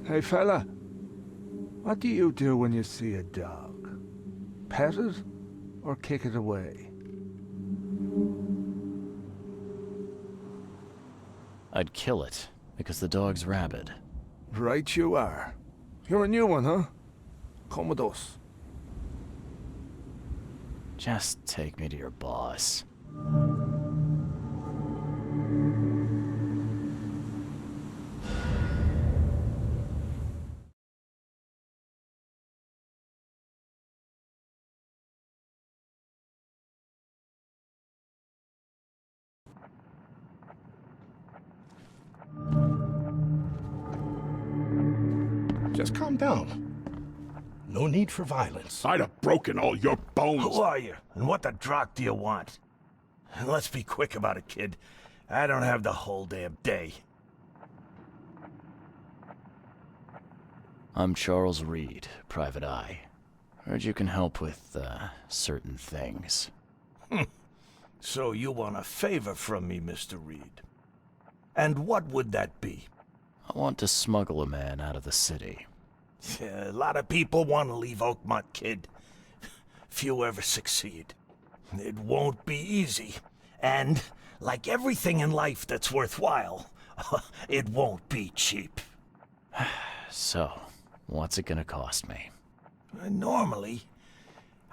Hey fella, what do you do when you see a dog? Pet it or kick it away? I'd kill it, because the dog's rabid. Right you are. You're a new one, huh? Come with us. Just take me to your boss. Just calm down. No need for violence. I'd have broken all your bones. Who are you, and what the drock do you want? Let's be quick about it, kid. I don't have the whole damn day. I'm Charles Reed, Private Eye. Heard you can help with, certain things. So you want a favor from me, Mr. Reed. And what would that be? I want to smuggle a man out of the city. A lot of people want to leave Oakmont, kid. Few ever succeed. It won't be easy. And, like everything in life that's worthwhile, it won't be cheap. So, what's it gonna cost me? Normally,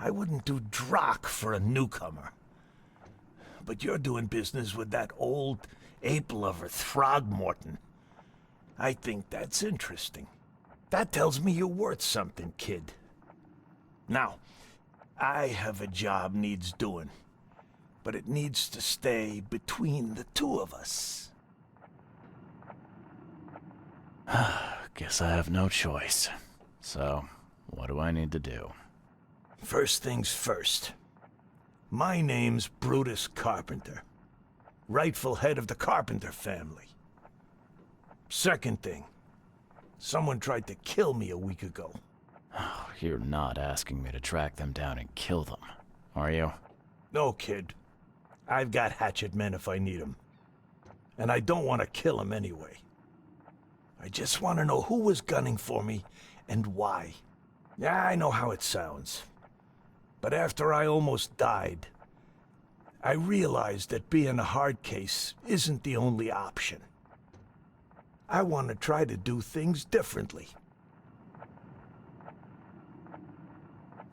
I wouldn't do drock for a newcomer. But you're doing business with that old ape-lover Throgmorton. I think that's interesting. That tells me you're worth something, kid. Now, I have a job needs doing, but it needs to stay between the two of us. Guess I have no choice. So, what do I need to do? First things first. My name's Brutus Carpenter, rightful head of the Carpenter family. Second thing, someone tried to kill me a week ago. Oh, you're not asking me to track them down and kill them, are you? No, kid. I've got hatchet men if I need them. And I don't want to kill them anyway. I just want to know who was gunning for me and why. Yeah, I know how it sounds. But after I almost died, I realized that being a hard case isn't the only option. I want to try to do things differently.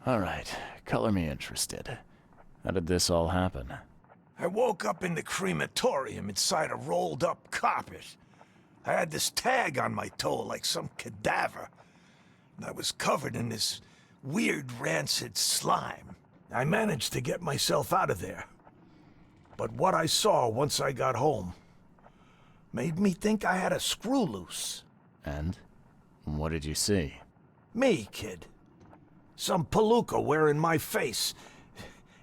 All right, color me interested. How did this all happen? I woke up in the crematorium inside a rolled-up carpet. I had this tag on my toe like some cadaver. And I was covered in this weird rancid slime. I managed to get myself out of there. But what I saw once I got home made me think I had a screw loose. And? What did you see? Me, kid. Some palooka wearing my face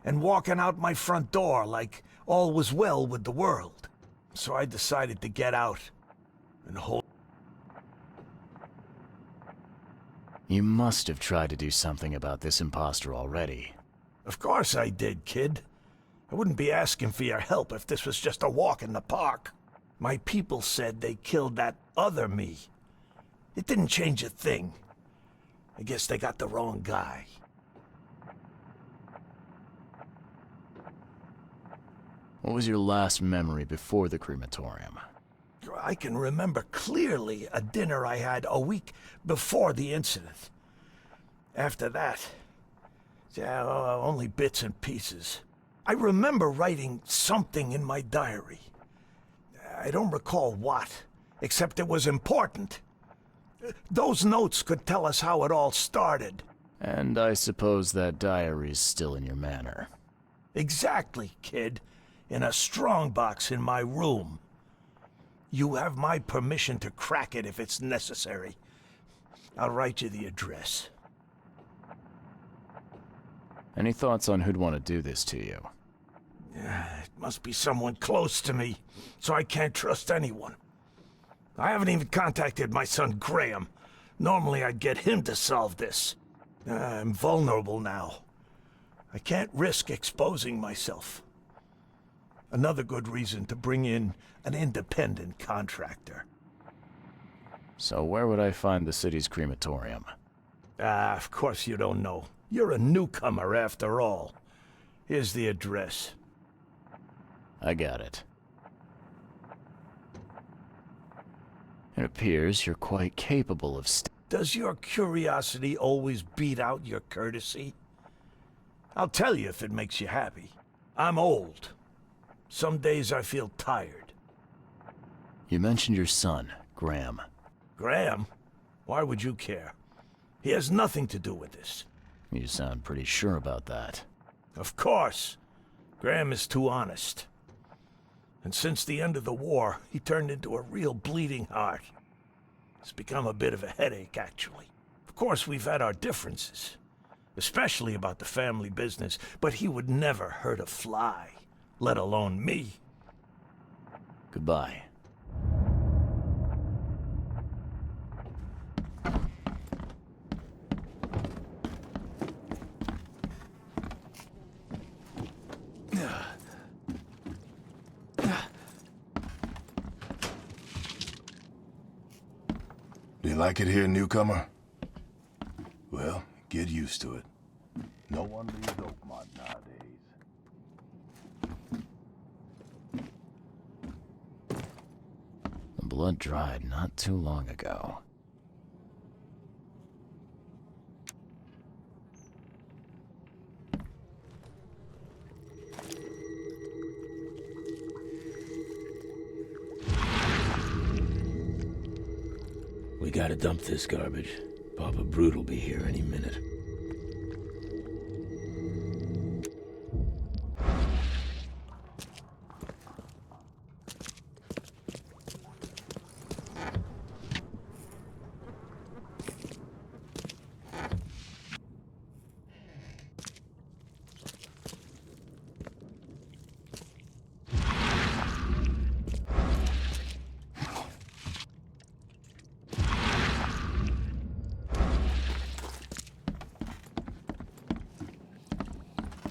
and walking out my front door like all was well with the world. So I decided to get out and hold. You must have tried to do something about this imposter already. Of course I did, kid. I wouldn't be asking for your help if this was just a walk in the park. My people said they killed that other me. It didn't change a thing. I guess they got the wrong guy. What was your last memory before the crematorium? I can remember clearly a dinner I had a week before the incident. After that, yeah, only bits and pieces. I remember writing something in my diary. I don't recall what, except it was important. Those notes could tell us how it all started. And I suppose that diary's still in your manor. Exactly, kid. In a strongbox in my room. You have my permission to crack it if it's necessary. I'll write you the address. Any thoughts on who'd want to do this to you? It must be someone close to me, so I can't trust anyone. I haven't even contacted my son Graham. Normally I'd get him to solve this. I'm vulnerable now. I can't risk exposing myself. Another good reason to bring in an independent contractor. So where would I find the city's crematorium? Ah, of course you don't know. You're a newcomer after all. Here's the address. I got it. It appears you're quite capable of Does your curiosity always beat out your courtesy? I'll tell you if it makes you happy. I'm old. Some days I feel tired. You mentioned your son, Graham. Graham? Why would you care? He has nothing to do with this. You sound pretty sure about that. Of course. Graham is too honest. And since the end of the war, he turned into a real bleeding heart. It's become a bit of a headache, actually. Of course, we've had our differences, especially about the family business, but he would never hurt a fly, let alone me. Goodbye. Do you like it here, newcomer? Well, get used to it. No one leaves Oakmont nowadays. The blood dried not too long ago. We gotta dump this garbage. Papa Brute will be here any minute.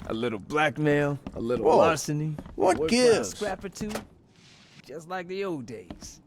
A little blackmail, a little Whoa. larceny. What work for a gives? scrap or two, just like the old days.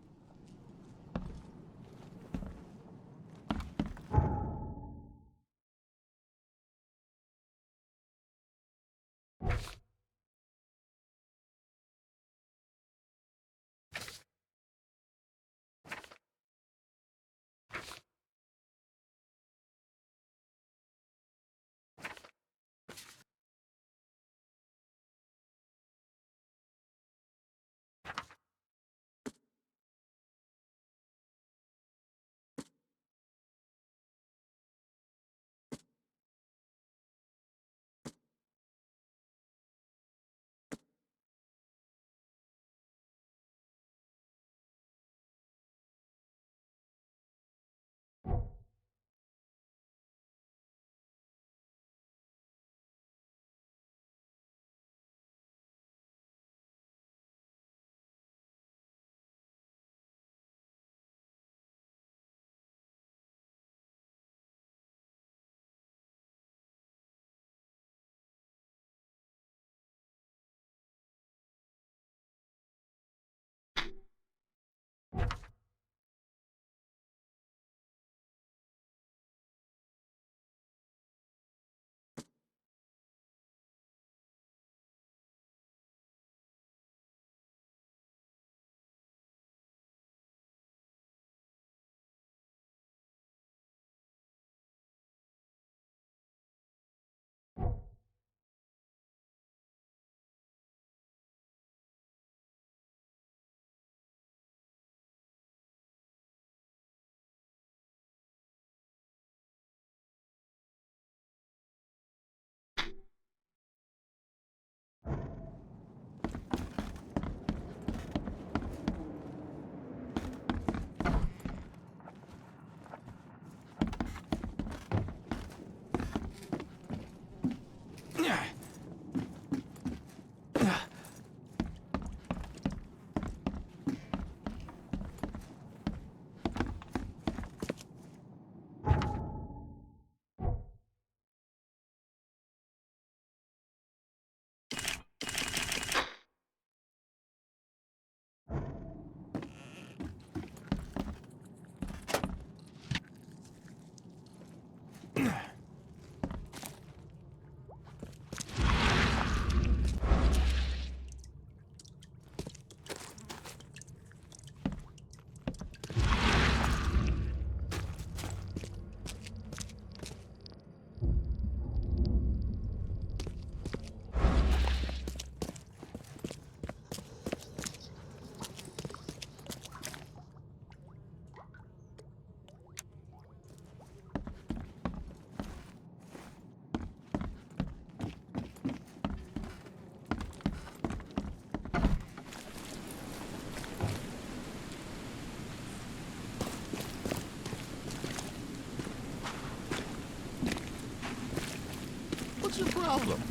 problem?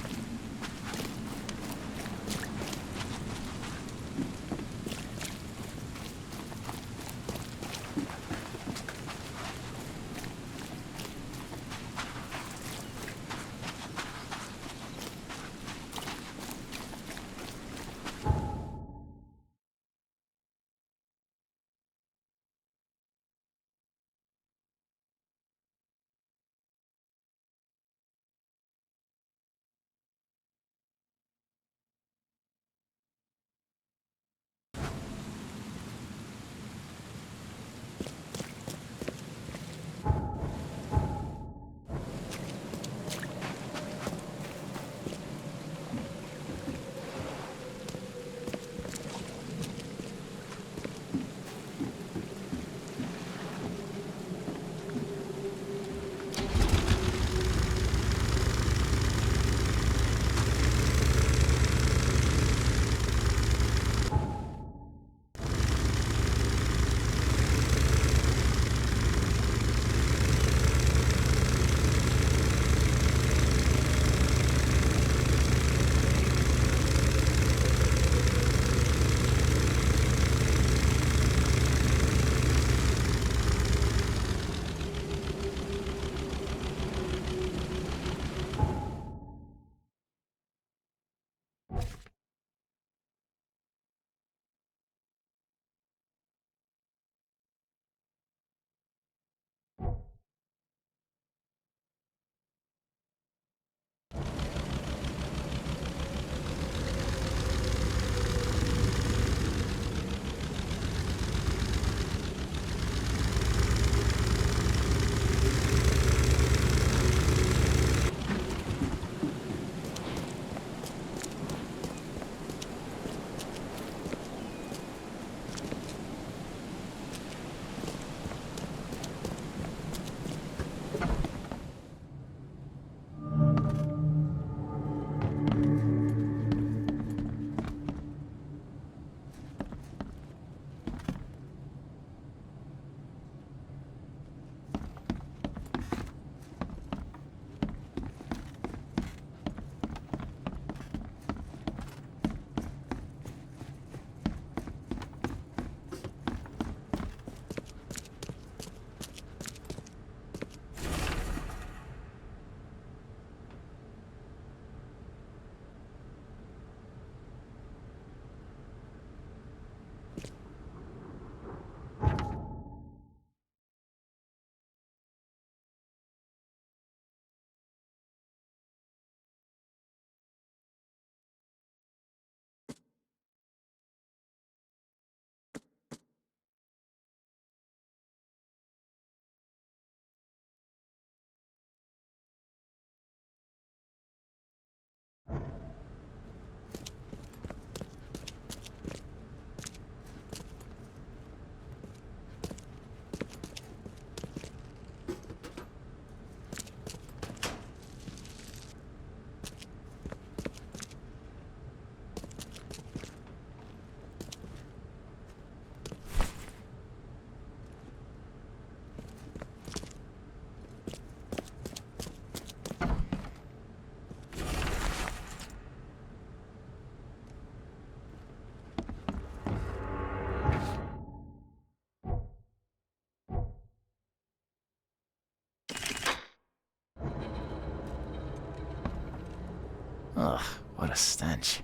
Ugh, what a stench.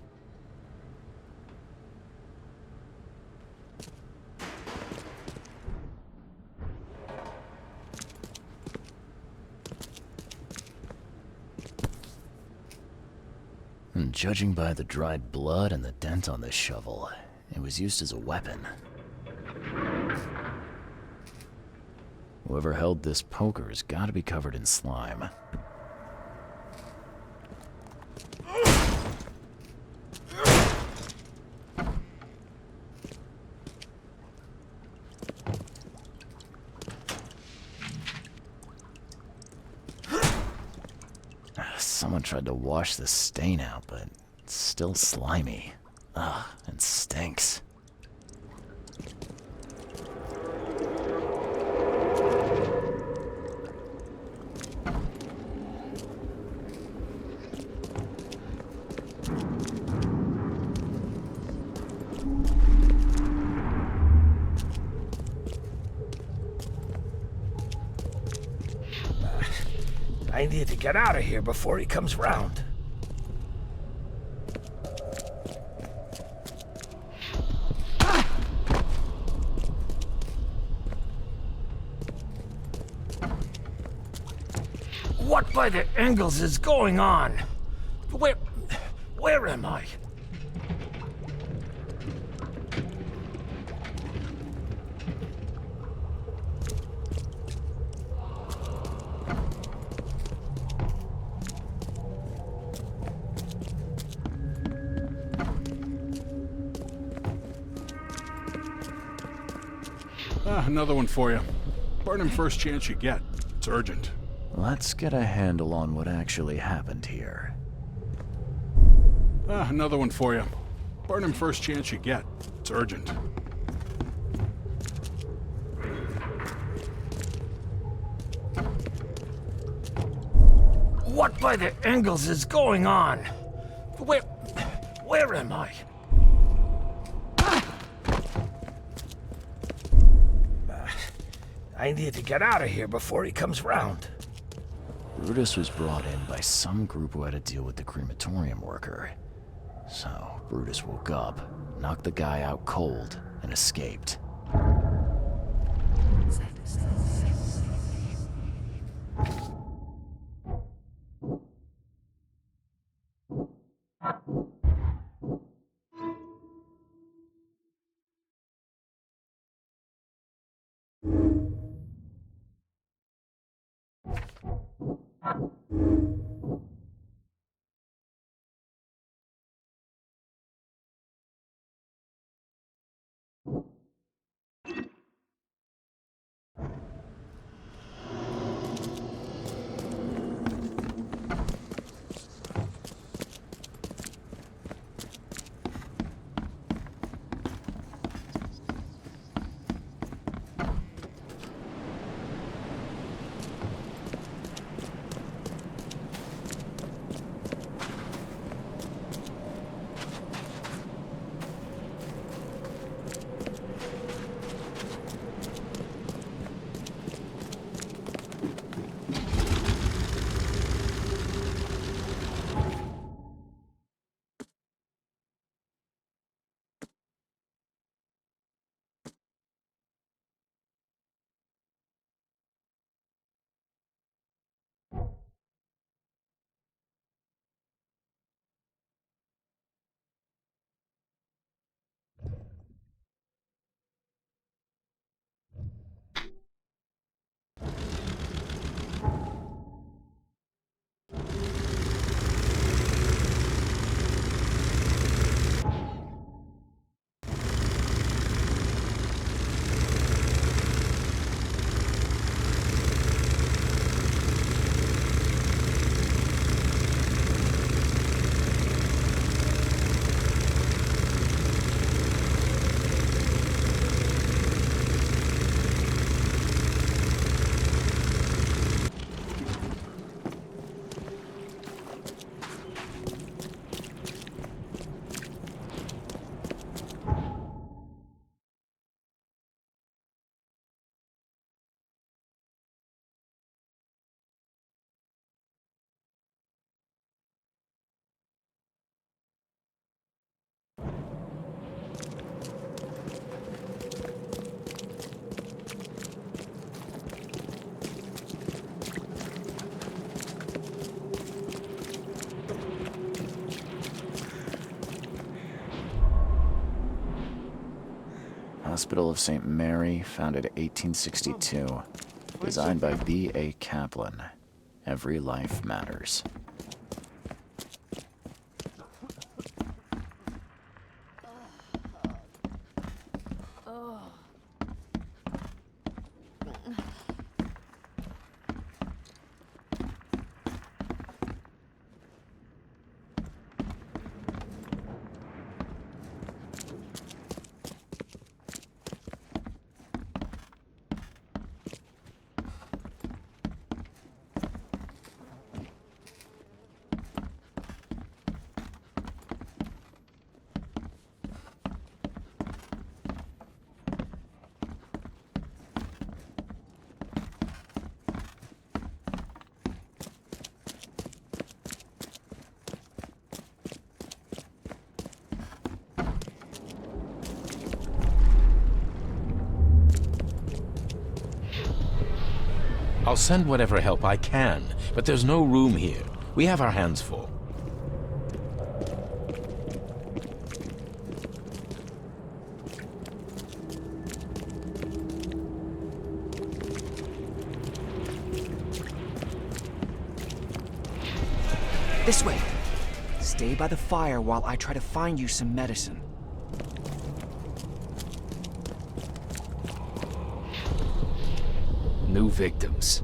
And judging by the dried blood and the dent on this shovel, it was used as a weapon. Whoever held this poker has got to be covered in slime. Someone tried to wash the stain out, but it's still slimy. Ugh, and stinks. I need to get out of here before he comes round. What by the Engels is going on? Where am I? Another one for you. Burn him first chance you get. It's urgent. Let's get a handle on what actually happened here. Another one for you. Burn him first chance you get. It's urgent. What by the Engels is going on? Where am I? I need to get out of here before he comes round. Brutus was brought in by some group who had to deal with the crematorium worker. So, Brutus woke up, knocked the guy out cold, and escaped. Hospital of St. Mary, founded in 1862. Designed by B.A. Kaplan. Every life matters. I'll send whatever help I can, but there's no room here. We have our hands full. This way. Stay by the fire while I try to find you some medicine. New victims.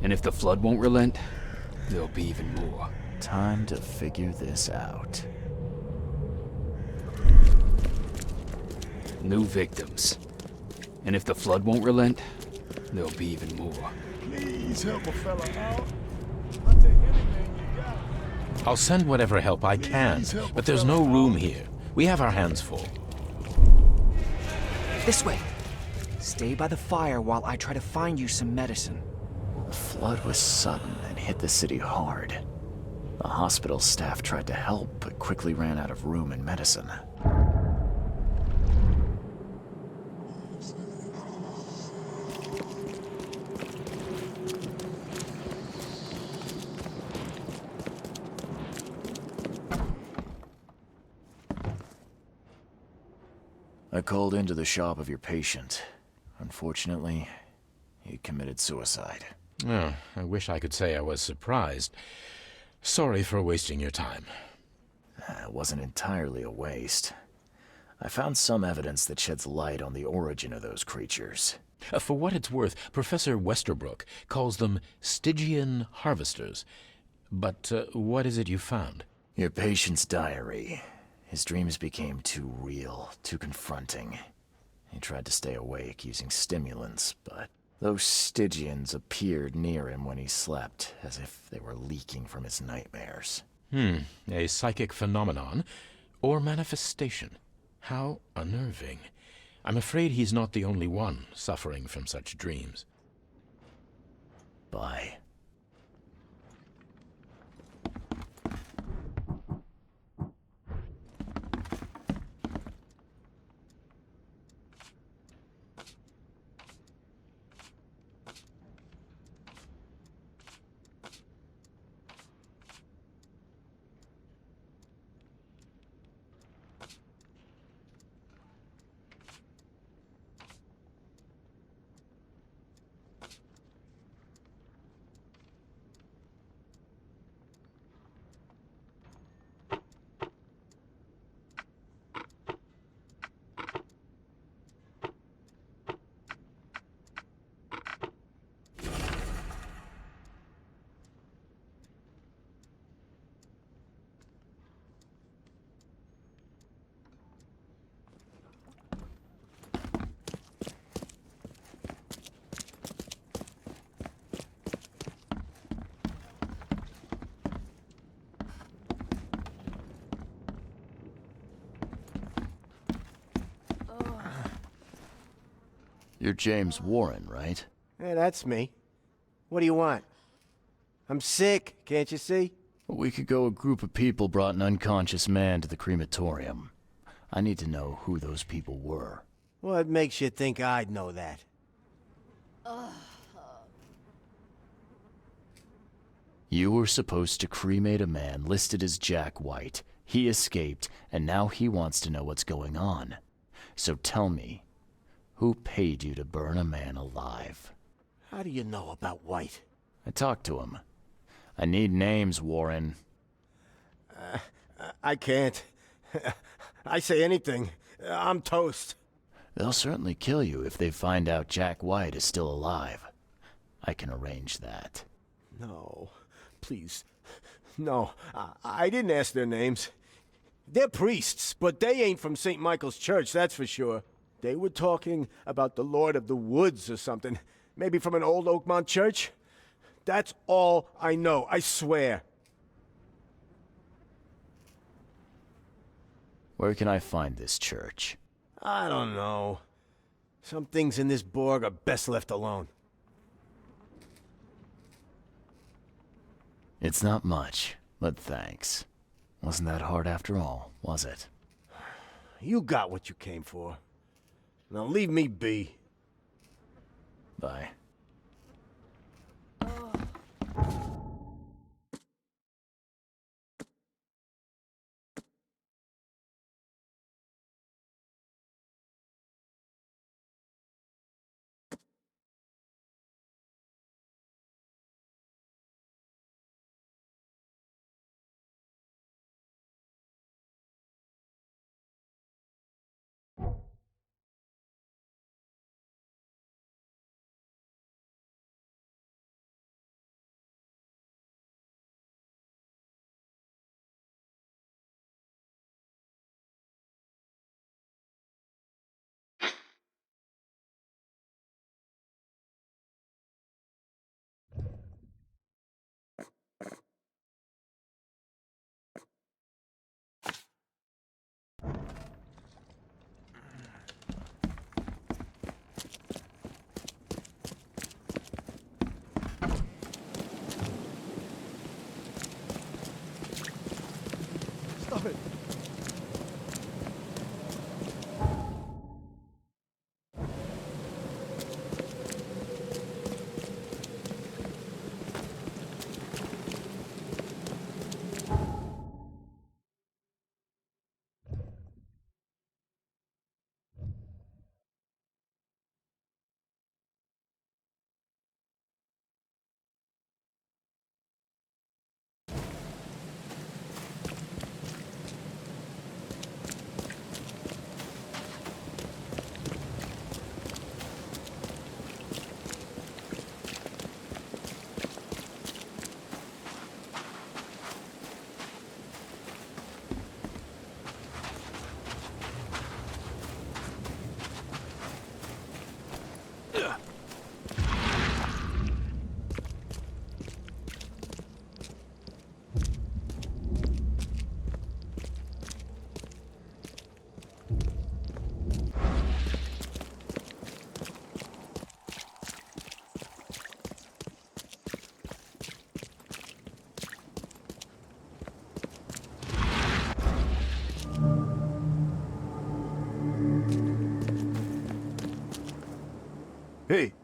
And if the flood won't relent, there'll be even more. Time to figure this out. New victims. And if the flood won't relent, there'll be even more. Please help a fella out. I'll send whatever help I can, but there's no room here. We have our hands full. This way. Stay by the fire while I try to find you some medicine. The flood was sudden and hit the city hard. The hospital staff tried to help, but quickly ran out of room and medicine. I called into the shop of your patient. Unfortunately, he committed suicide. Oh, I wish I could say I was surprised. Sorry for wasting your time. It wasn't entirely a waste. I found some evidence that sheds light on the origin of those creatures. For what it's worth, Professor Westerbrook calls them Stygian harvesters. But what is it you found? Your patient's diary. His dreams became too real, too confronting. He tried to stay awake using stimulants, but those Stygians appeared near him when he slept, as if they were leaking from his nightmares. A psychic phenomenon or manifestation. How unnerving. I'm afraid he's not the only one suffering from such dreams. Bye. You're James Warren, right? Yeah, that's me. What do you want? I'm sick, can't you see? A week ago, a group of people brought an unconscious man to the crematorium. I need to know who those people were. What makes you think I'd know that? You were supposed to cremate a man listed as Jack White. He escaped, and now he wants to know what's going on. So tell me, who paid you to burn a man alive? How do you know about White? I talked to him. I need names, Warren. I can't. I say anything. I'm toast. They'll certainly kill you if they find out Jack White is still alive. I can arrange that. No, please. No, I didn't ask their names. They're priests, but they ain't from St. Michael's Church, that's for sure. They were talking about the Lord of the Woods or something. Maybe from an old Oakmont church? That's all I know, I swear. Where can I find this church? I don't know. Some things in this Borg are best left alone. It's not much, but thanks. Wasn't that hard after all, was it? You got what you came for. Now leave me be. Bye. of it.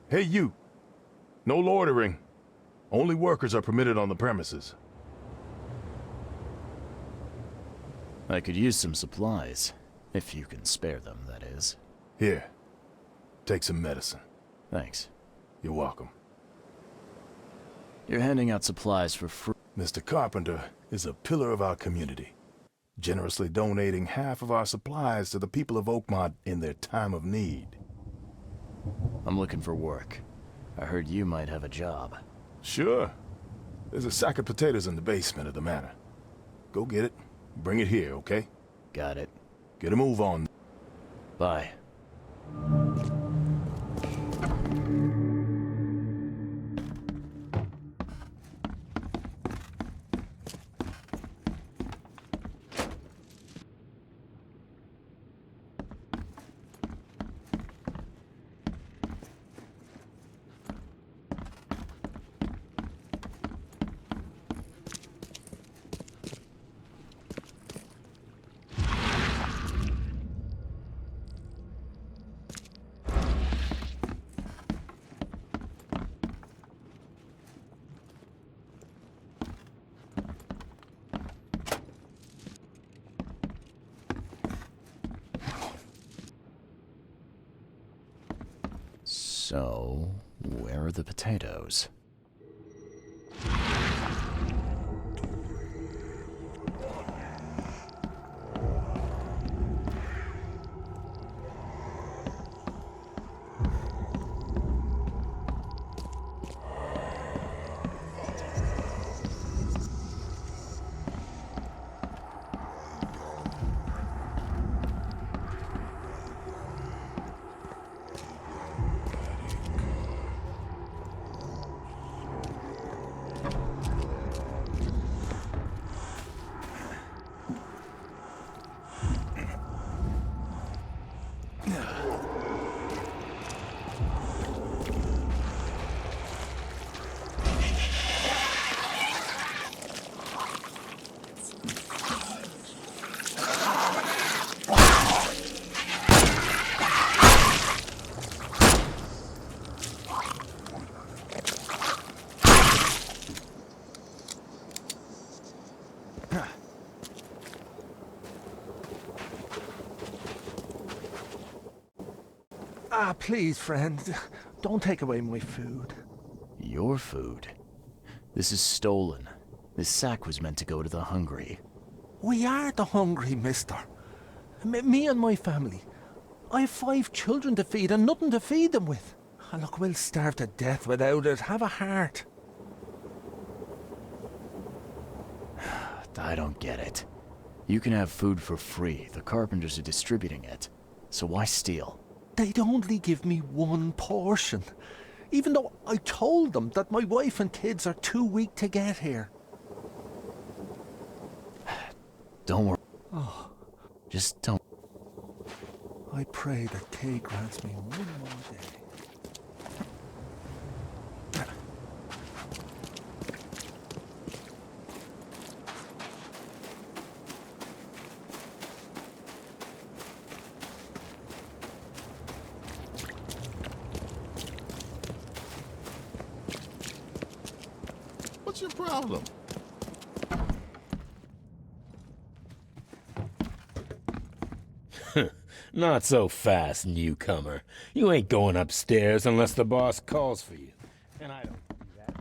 Hey, you. No loitering. Only workers are permitted on the premises. I could use some supplies. If you can spare them, that is. Here. Take some medicine. Thanks. You're welcome. You're handing out supplies for free. Mr. Carpenter is a pillar of our community, generously donating half of our supplies to the people of Oakmont in their time of need. I'm looking for work. I heard you might have a job. Sure. There's a sack of potatoes in the basement of the manor. Go get it. Bring it here, okay? Got it. Get a move on. Bye. So, where are the potatoes? Ah, please, friend. Don't take away my food. Your food? This is stolen. This sack was meant to go to the hungry. We are the hungry, mister. Me and my family. I have 5 children to feed and nothing to feed them with. And look, we'll starve to death without it. Have a heart. I don't get it. You can have food for free. The Carpenters are distributing it. So why steal? They'd only give me 1 portion. Even though I told them that my wife and kids are too weak to get here. Don't worry. Oh. Just don't. I pray that Kay grants me 1 more day. What's your problem? Not so fast, newcomer. You ain't going upstairs unless the boss calls for you. And I don't do that.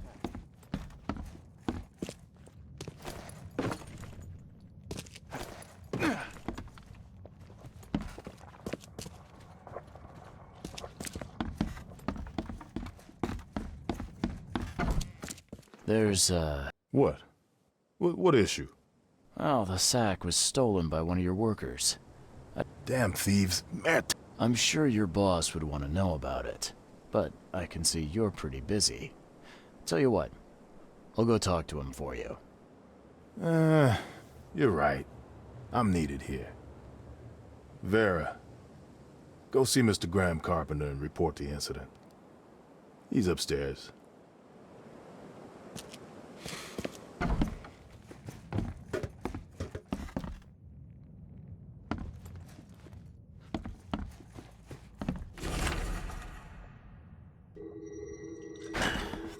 There's, What? What issue? oh, the sack was stolen by one of your workers. Damn thieves. Matt. I'm sure your boss would want to know about it, but I can see you're pretty busy. Tell you what, I'll go talk to him for you. You're right. I'm needed here. Vera, go see Mr. Graham Carpenter and report the incident. He's upstairs.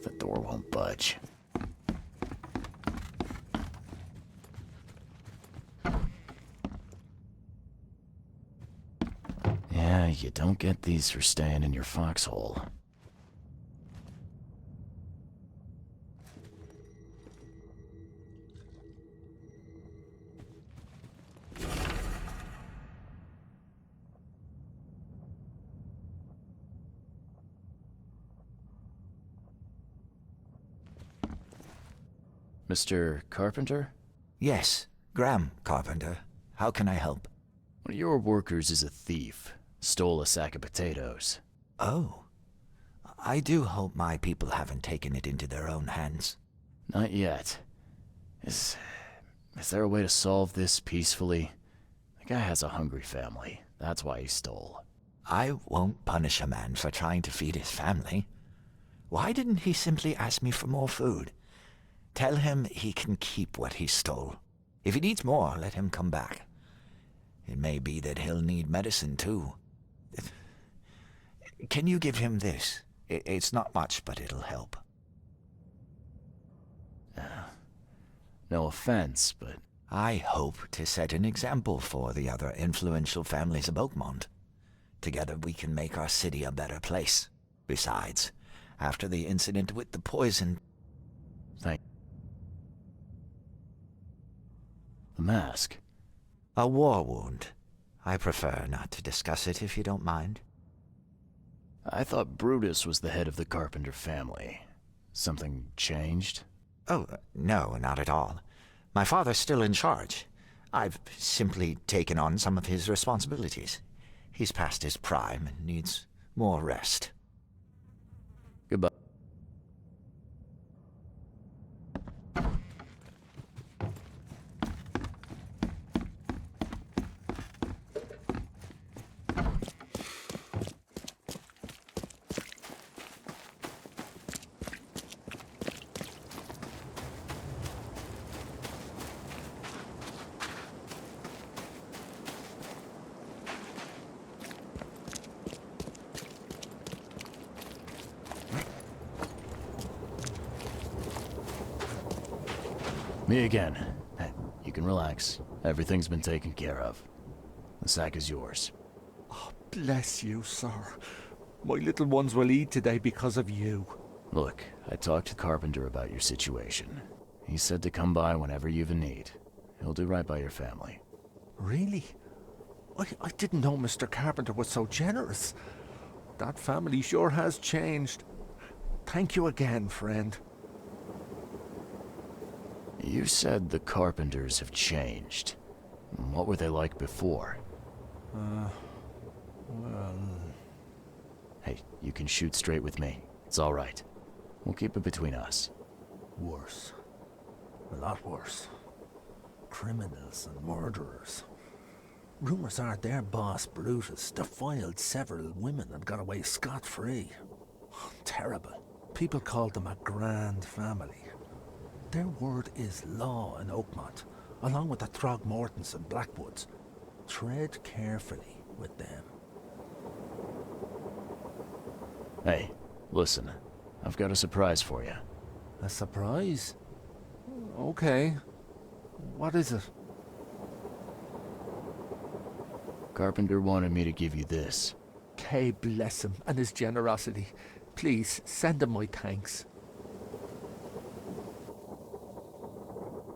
The door won't budge. Yeah, you don't get these for staying in your foxhole. Mr. Carpenter? Yes, Graham Carpenter. How can I help? One of your workers is a thief. Stole a sack of potatoes. Oh. I do hope my people haven't taken it into their own hands. Not yet. Is there a way to solve this peacefully? The guy has a hungry family. That's why he stole. I won't punish a man for trying to feed his family. Why didn't he simply ask me for more food? Tell him he can keep what he stole. If he needs more, let him come back. It may be that he'll need medicine, too. Can you give him this? It's not much, but it'll help. No offense, but... I hope to set an example for the other influential families of Oakmont. Together we can make our city a better place. Besides, after the incident with the poison... The mask? A war wound. I prefer not to discuss it if you don't mind. I thought Brutus was the head of the Carpenter family. Something changed? Oh, no, not at all. My father's still in charge. I've simply taken on some of his responsibilities. He's past his prime and needs more rest. Goodbye. Me again. You can relax. Everything's been taken care of. The sack is yours. Oh, bless you, sir. My little ones will eat today because of you. Look, I talked to Carpenter about your situation. He said to come by whenever you've a need. He'll do right by your family. Really? I didn't know Mr. Carpenter was so generous. That family sure has changed. Thank you again, friend. You said the Carpenters have changed. What were they like before? Well... Hey, you can shoot straight with me. It's all right. We'll keep it between us. Worse. A lot worse. Criminals and murderers. Rumors are their boss, Brutus, defiled several women and got away scot-free. Terrible. People called them a grand family. Their word is law in Oakmont, along with the Throgmortons and Blackwoods. Tread carefully with them. Hey, listen. I've got a surprise for you. A surprise? Okay. What is it? Carpenter wanted me to give you this. Kay bless him and his generosity. Please, send him my thanks.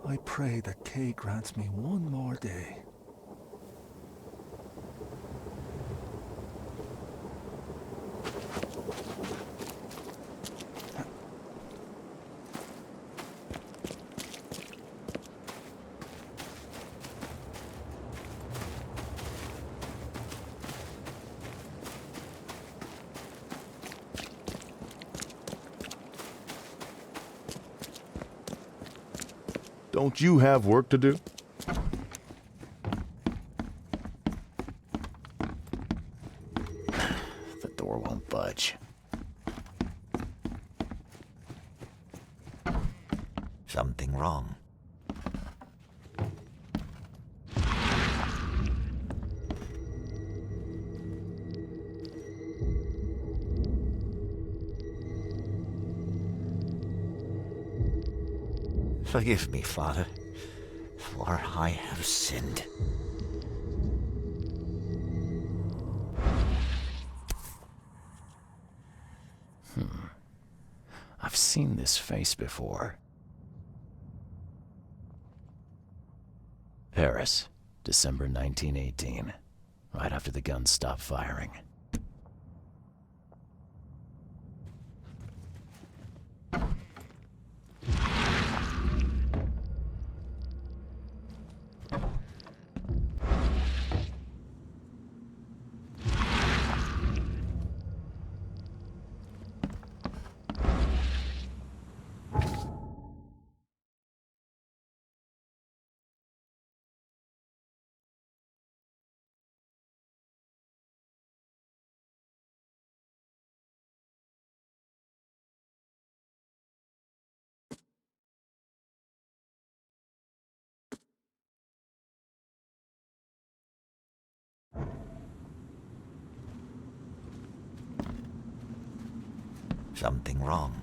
I pray that Kay grants me one more day. Don't you have work to do? The door won't budge. Something wrong. Forgive me, Father, for I have sinned. I've seen this face before. Paris, December 1918, right after the guns stopped firing. Something wrong.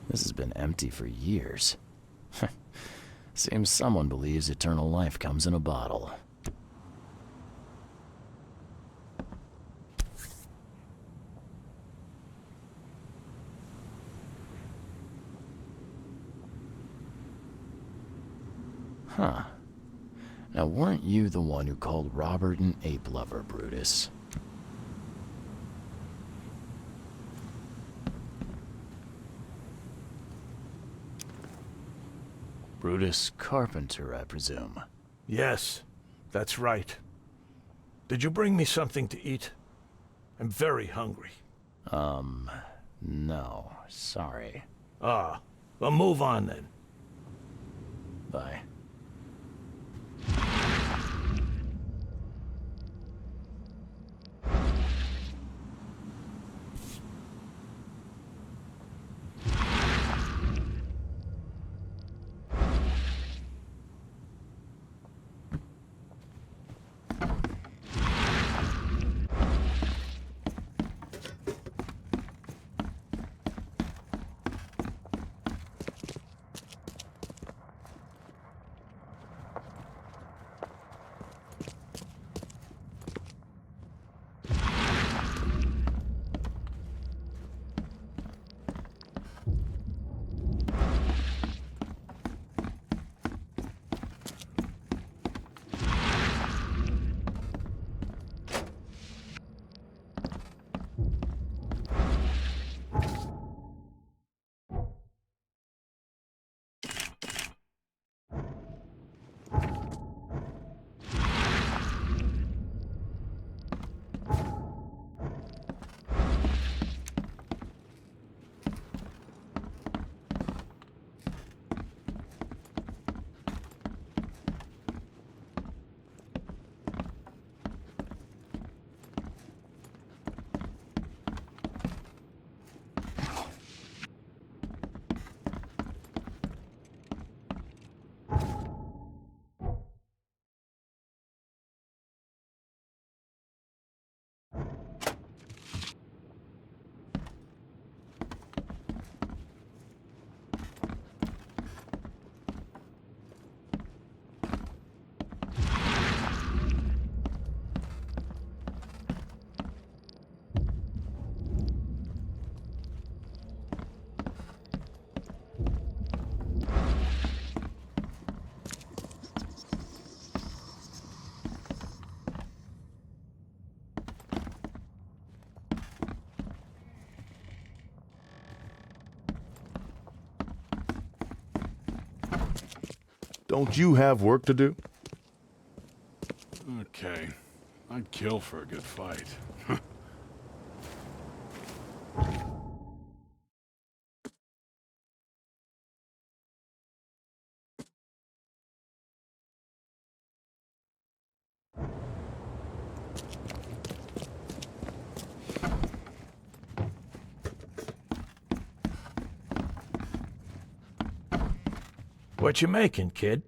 This has been empty for years. Seems someone believes eternal life comes in a bottle. Huh. Now, weren't you the one who called Robert an ape lover, Brutus? Brutus Carpenter, I presume. Yes, that's right. Did you bring me something to eat? I'm very hungry. No, sorry. Ah, well, move on then. Bye. Don't you have work to do? Okay. I'd kill for a good fight. What you making, kid?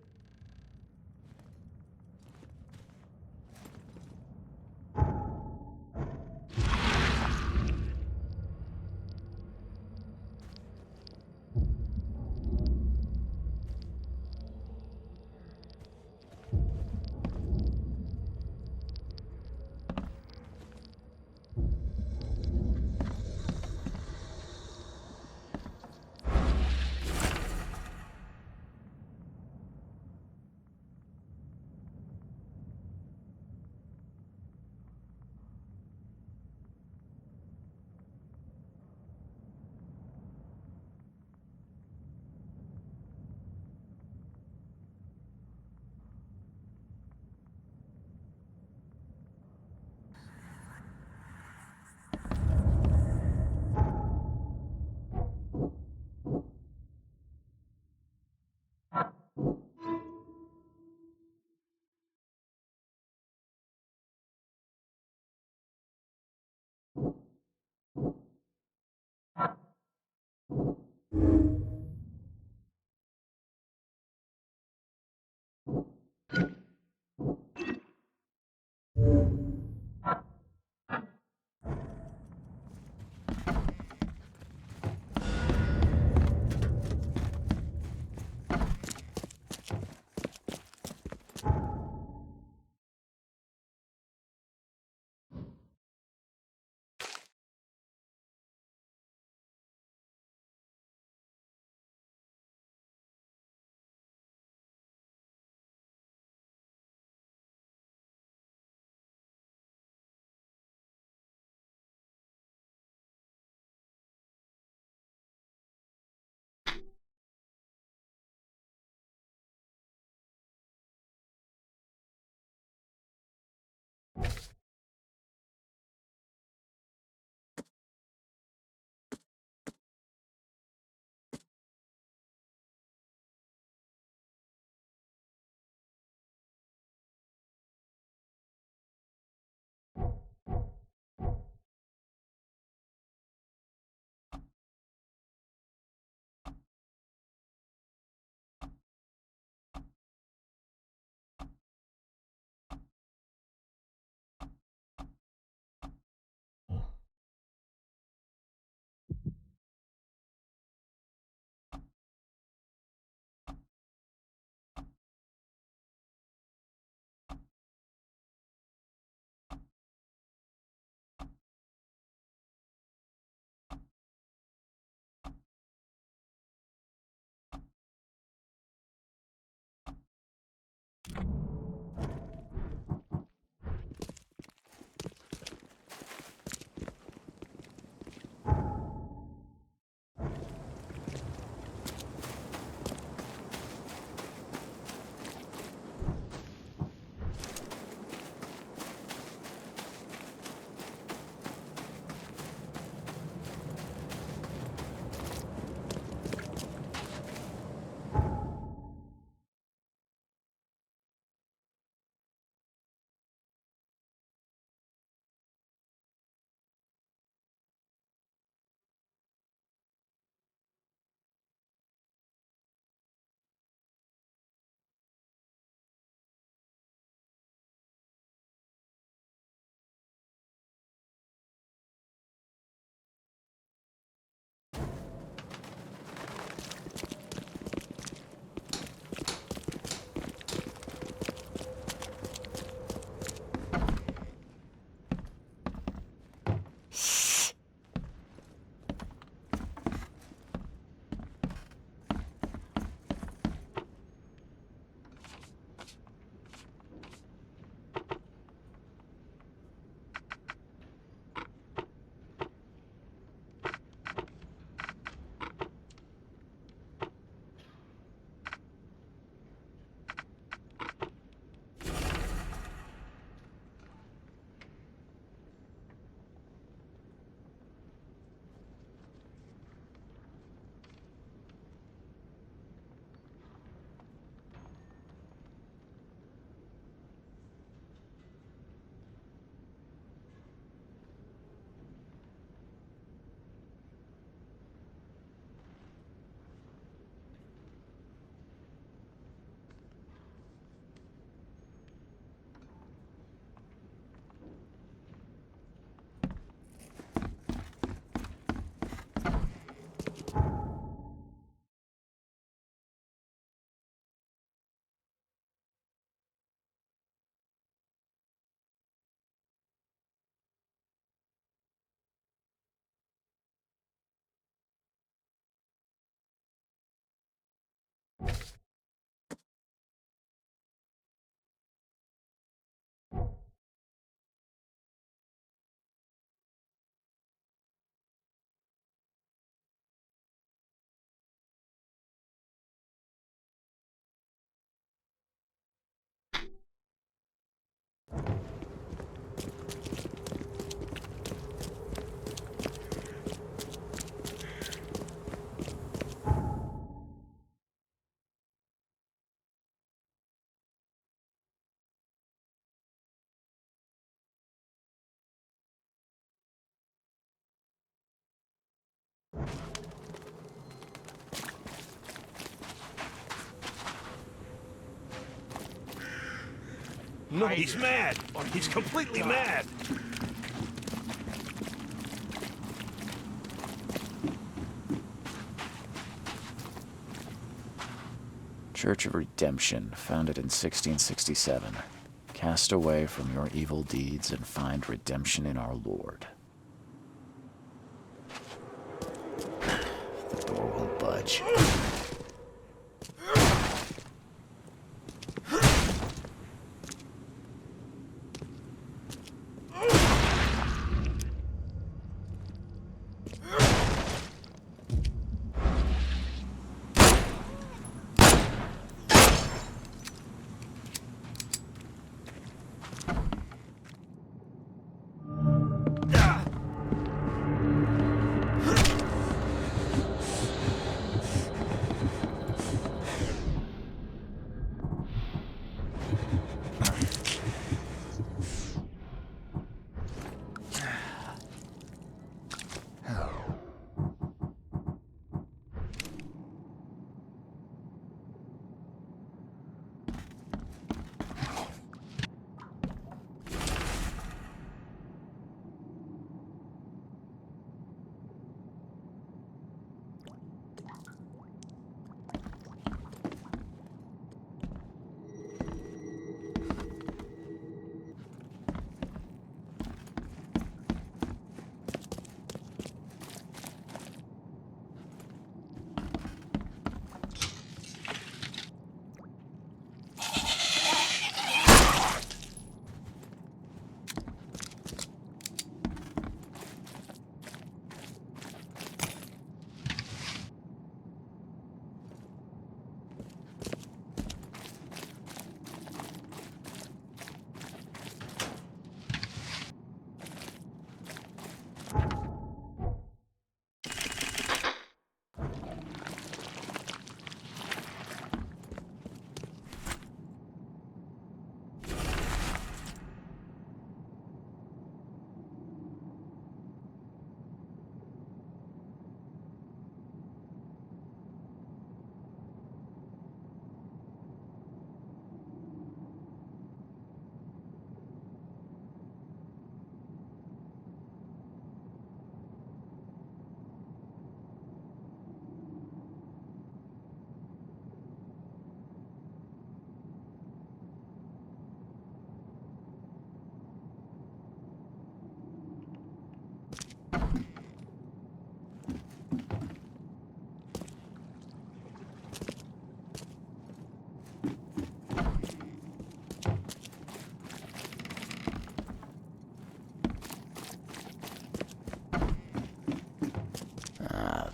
No, he's mad. He's completely mad. Church of Redemption, founded in 1667. Cast away from your evil deeds and find redemption in our Lord. The door won't budge.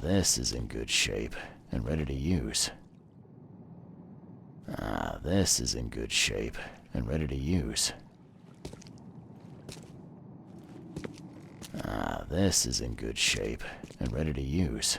This is in good shape and ready to use. This is in good shape and ready to use. This is in good shape and ready to use.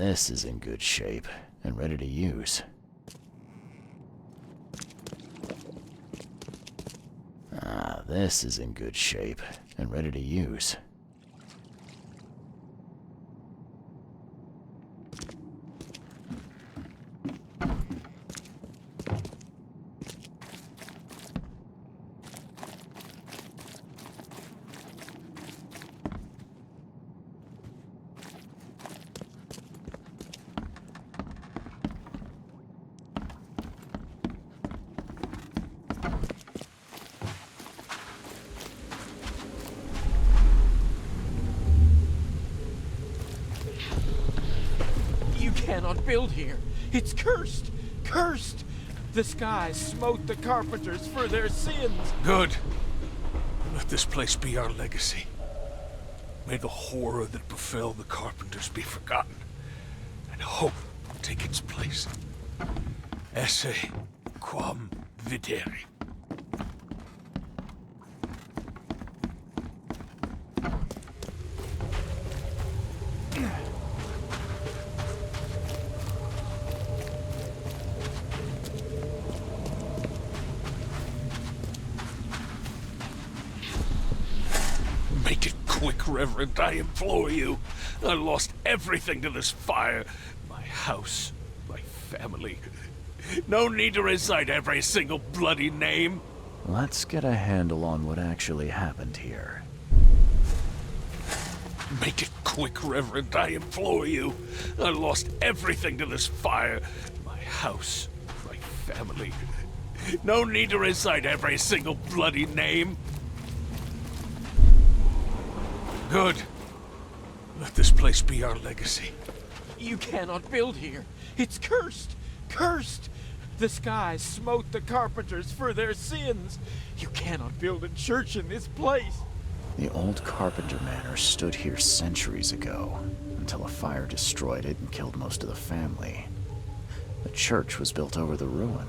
this is in good shape and ready to use. This is in good shape and ready to use. You cannot build here. It's cursed. Cursed. The skies smote the carpenters for their sins. Good. Let this place be our legacy. May the horror that befell the carpenters be forgotten, and hope take its place. Esse quam videri. Make it quick, Reverend, I implore you. I lost everything to this fire. My house, my family. No need to recite every single bloody name. Let's get a handle on what actually happened here. Make it quick, Reverend, I implore you. I lost everything to this fire. My house, my family. No need to recite every single bloody name. Good. Let this place be our legacy. You cannot build here. It's cursed. Cursed. The skies smote the carpenters for their sins. You cannot build a church in this place. The old Carpenter Manor stood here centuries ago, until a fire destroyed it and killed most of the family. The church was built over the ruin.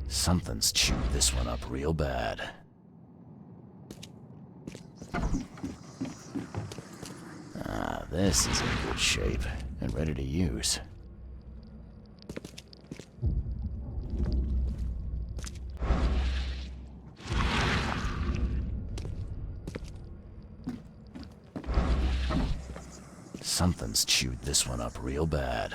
Something's chewed this one up real bad. This is in good shape and ready to use. Something's chewed this one up real bad.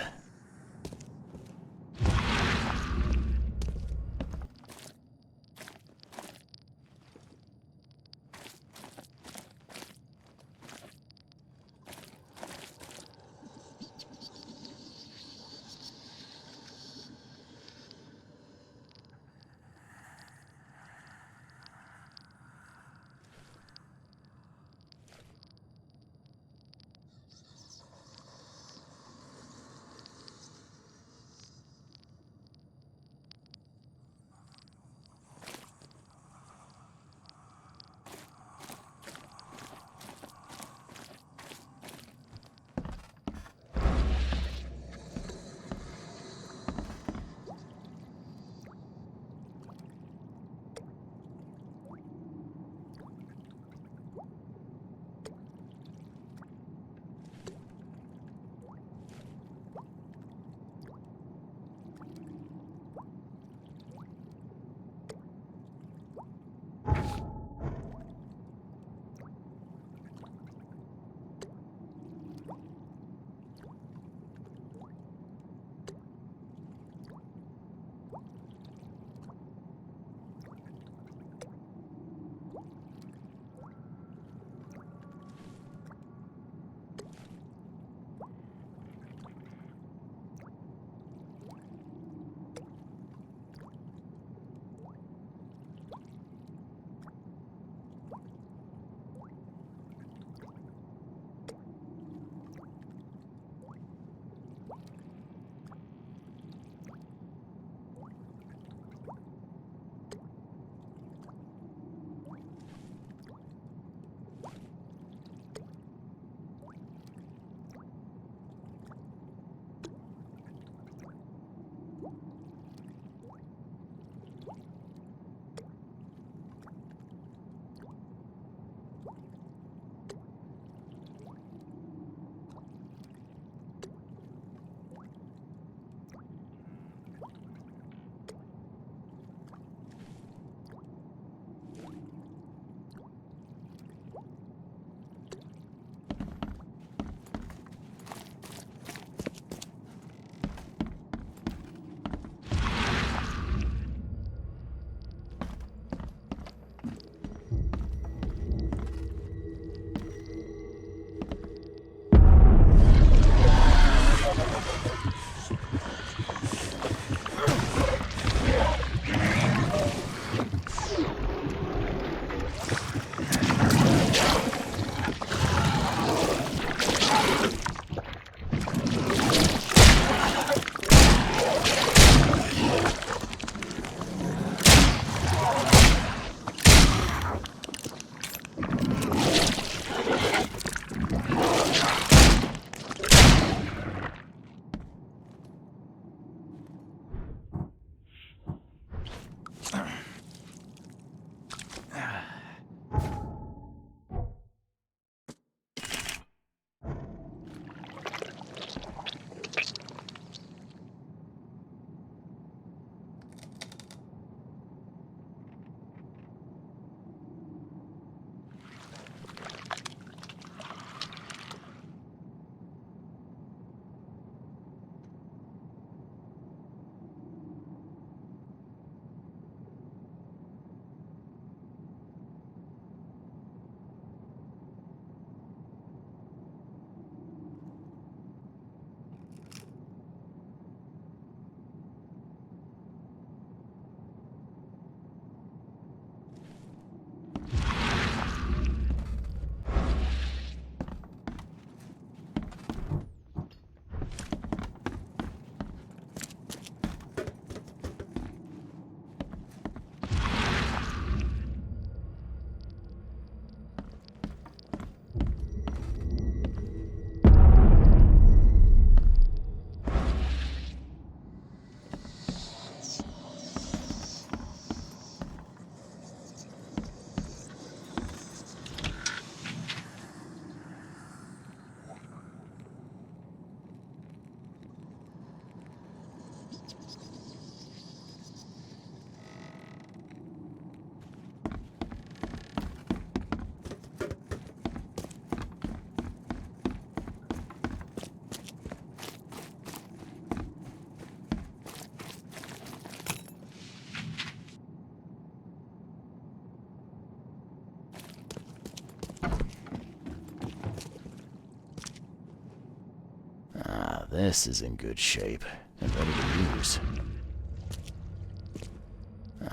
this is in good shape and ready to use.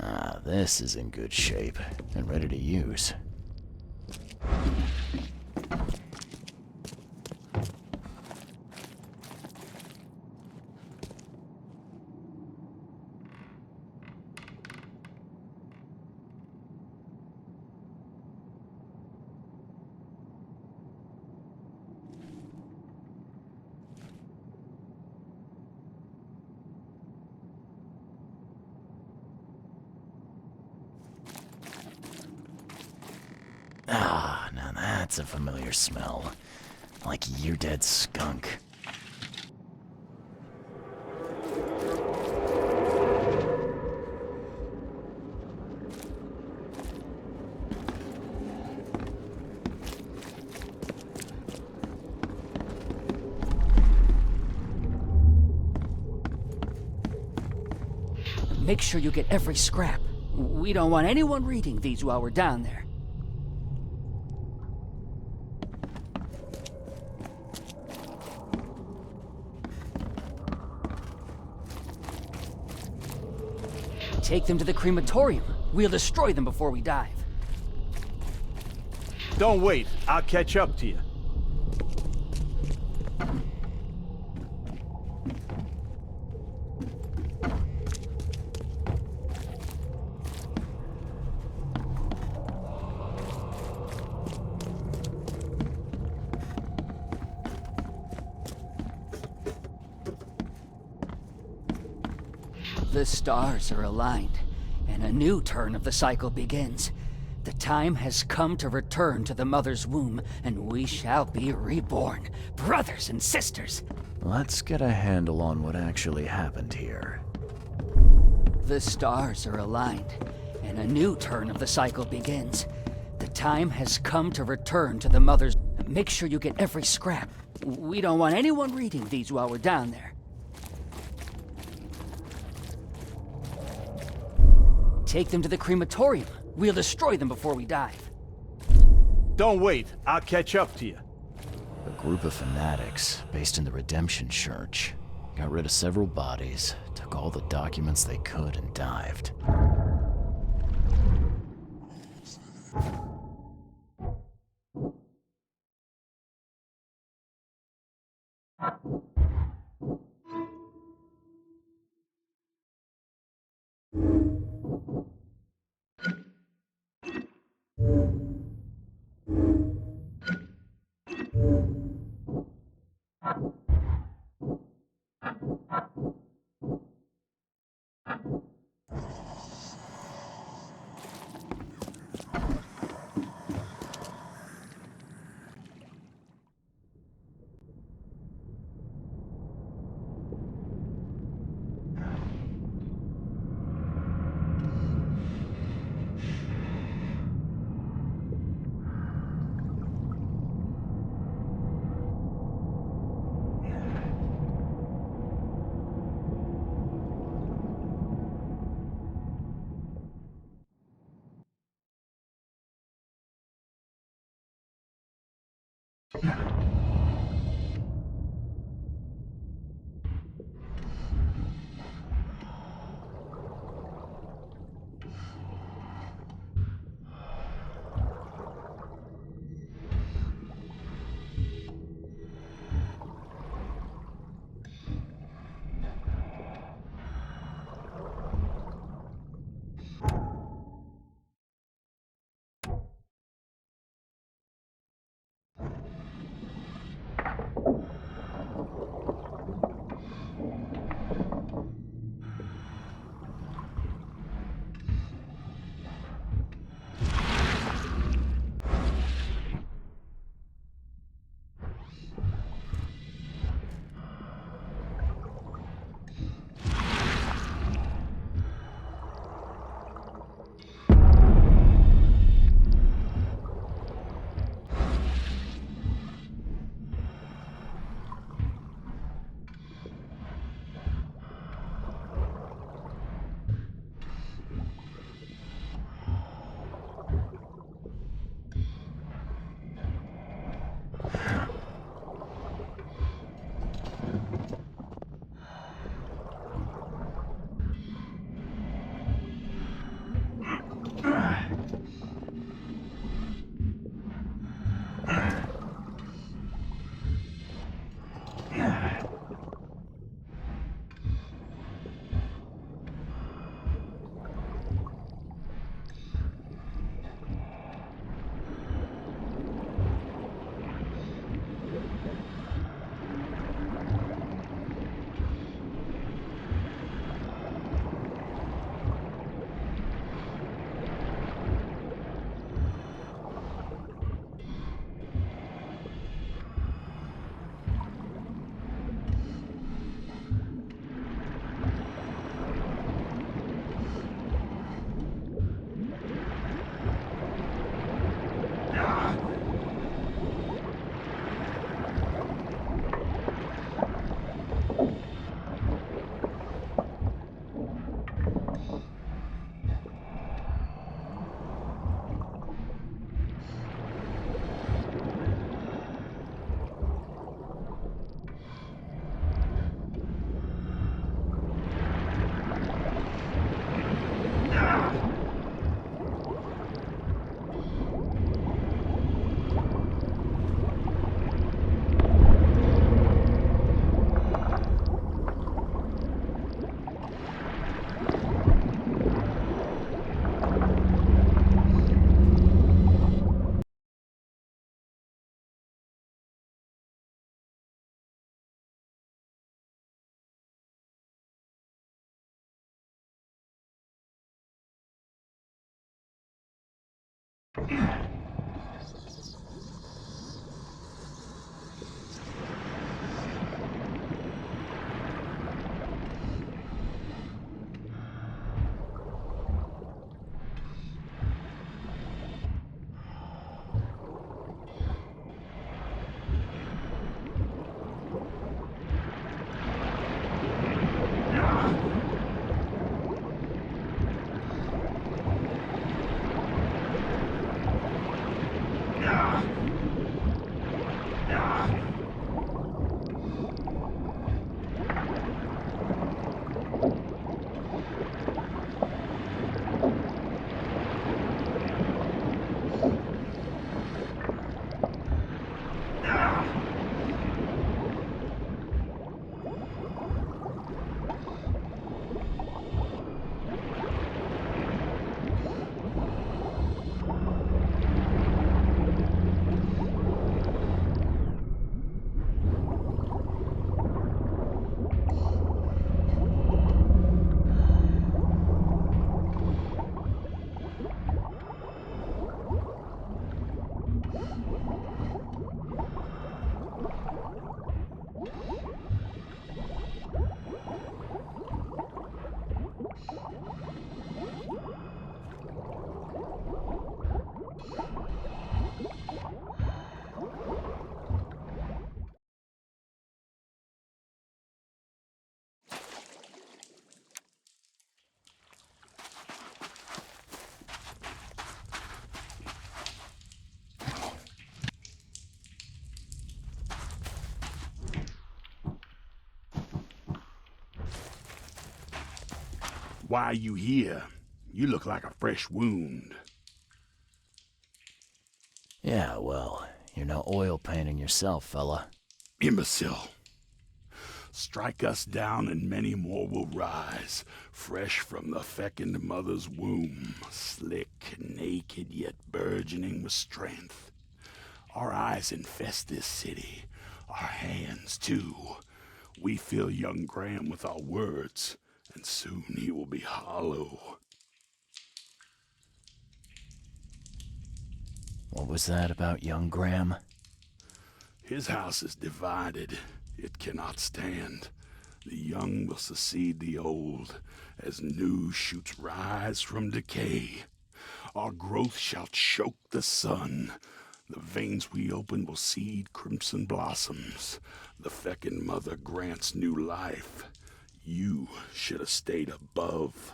Ah, this is in good shape and ready to use. Ah, now that's a familiar smell. Like year-dead skunk. Make sure you get every scrap. We don't want anyone reading these while we're down there. Take them to the crematorium. We'll destroy them before we dive. Don't wait. I'll catch up to you. The stars are aligned, and a new turn of the cycle begins. The time has come to return to the mother's womb, and we shall be reborn, brothers and sisters. Let's get a handle on what actually happened here. The stars are aligned, and a new turn of the cycle begins. The time has come to return to the mother's... Make sure you get every scrap. We don't want anyone reading these while we're down there. Take them to the crematorium. We'll destroy them before we dive. Don't wait. I'll catch up to you. A group of fanatics, based in the Redemption Church, got rid of several bodies, took all the documents they could, and dived. Why are you here? You look like a fresh wound. Yeah, well, you're no oil painting yourself, fella. Imbecile. Strike us down and many more will rise, fresh from the fecund mother's womb, slick, naked, yet burgeoning with strength. Our eyes infest this city, our hands too. We fill young Graham with our words, and soon he will be hollow. What was that about young Graham? His house is divided. It cannot stand. The young will succeed the old, as new shoots rise from decay. Our growth shall choke the sun. The veins we open will seed crimson blossoms. The fecund mother grants new life. You should have stayed above.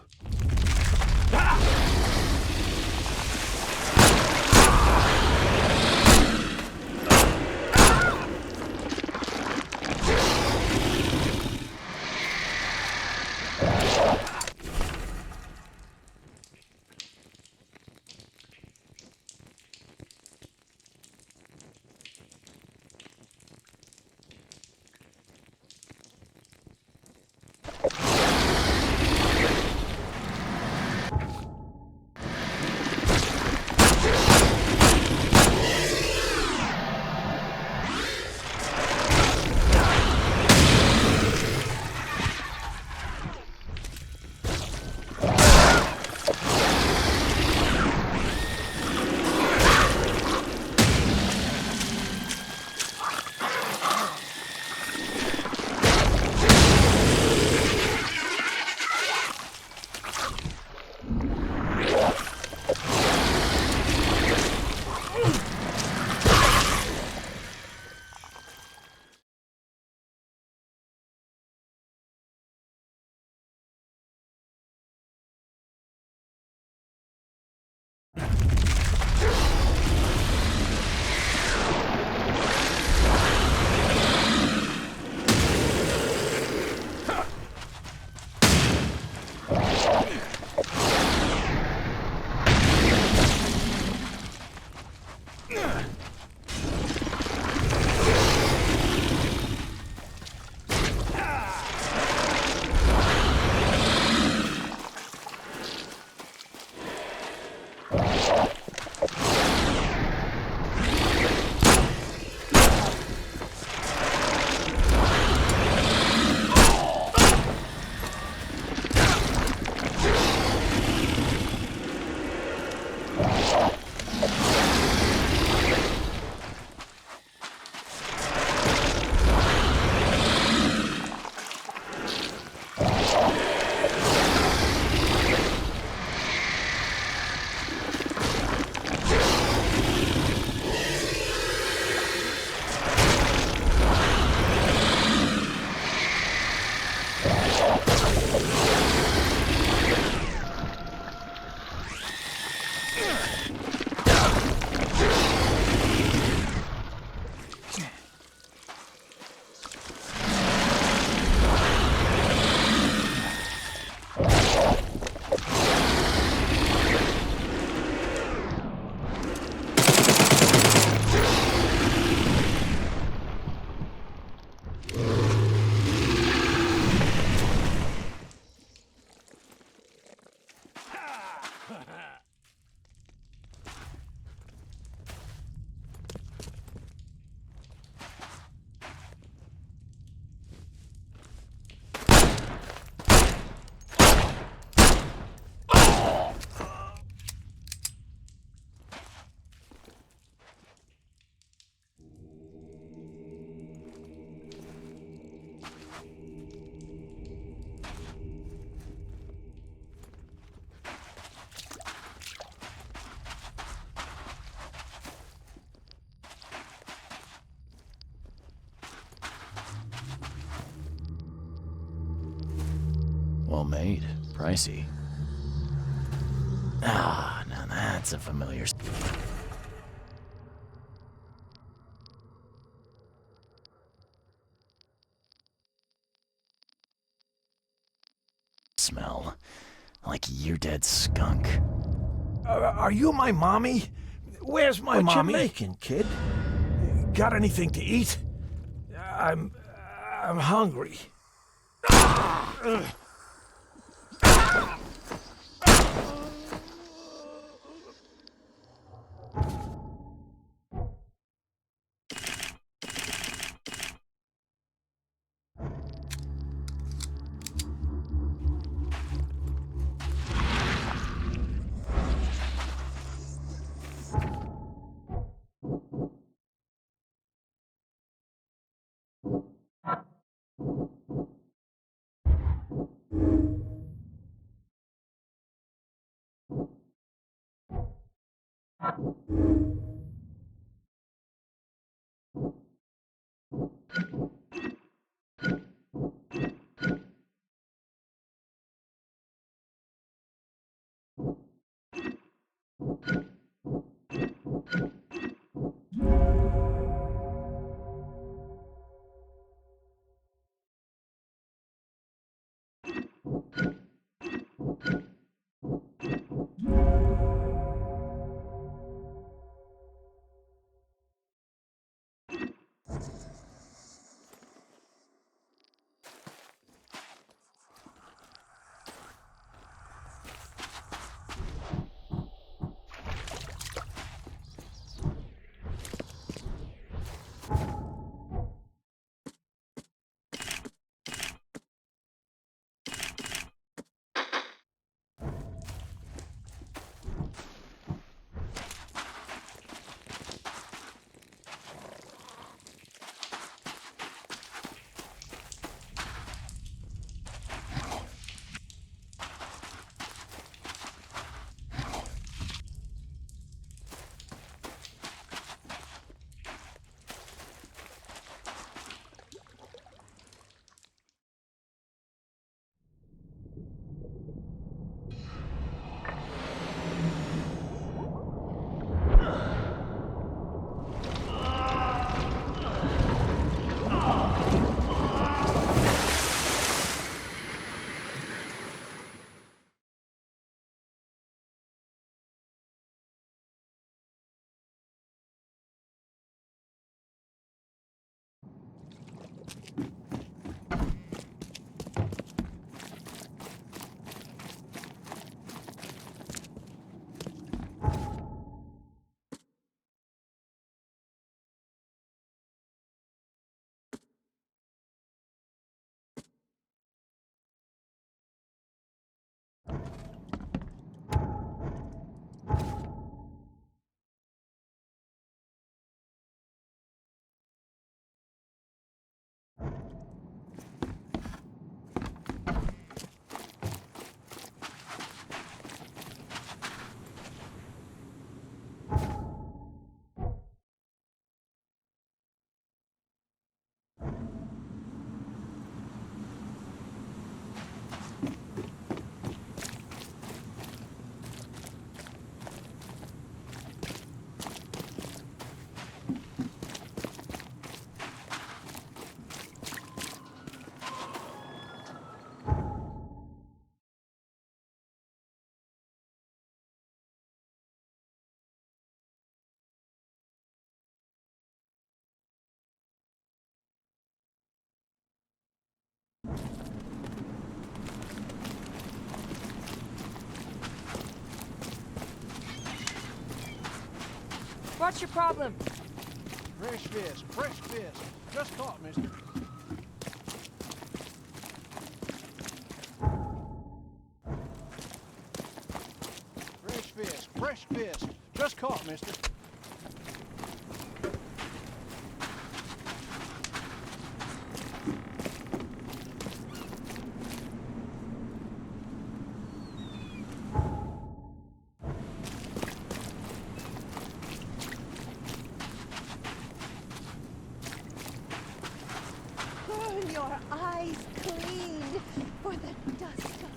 Well made. Pricey. Ah, now that's a familiar smell. Like year-dead skunk. Are you my mommy? Where's my mommy? What you making, kid? Got anything to eat? I'm hungry. What's your problem? Fresh fish, fresh fish. Just caught, mister. Fresh fish. Just caught, mister. Burn your eyes clean for the dust of time.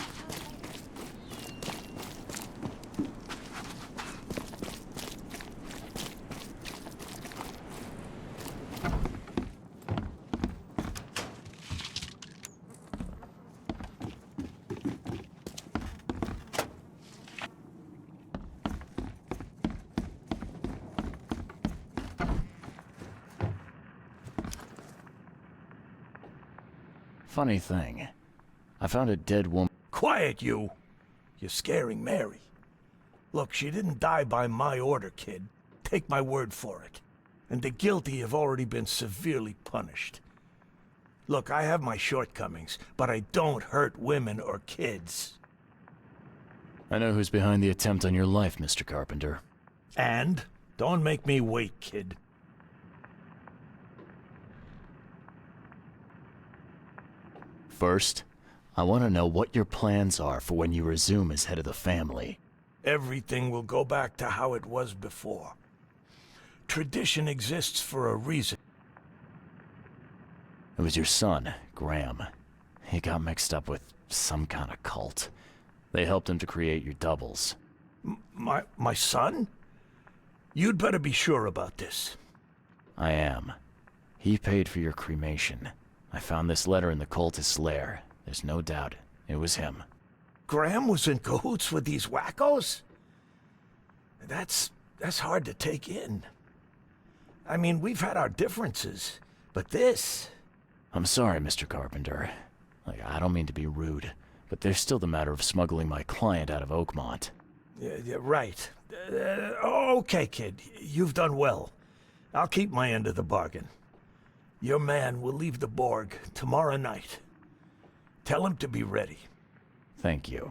Funny thing, I found a dead woman. Quiet, you! You're scaring Mary. Look, she didn't die by my order, kid. Take my word for it. And the guilty have already been severely punished. Look, I have my shortcomings, but I don't hurt women or kids. I know who's behind the attempt on your life, Mr. Carpenter. And? Don't make me wait, kid. First, I want to know what your plans are for when you resume as head of the family. Everything will go back to how it was before. Tradition exists for a reason. It was your son, Graham. He got mixed up with some kind of cult. They helped him to create your doubles. My son? You'd better be sure about this. I am. He paid for your cremation. I found this letter in the cultist's lair. There's no doubt it was him. Graham was in cahoots with these wackos? That's hard to take in. I mean, we've had our differences, but this... I'm sorry, Mr. Carpenter. I don't mean to be rude, but there's still the matter of smuggling my client out of Oakmont. Yeah, right. Okay, kid. You've done well. I'll keep my end of the bargain. Your man will leave the Borg tomorrow night. Tell him to be ready. Thank you.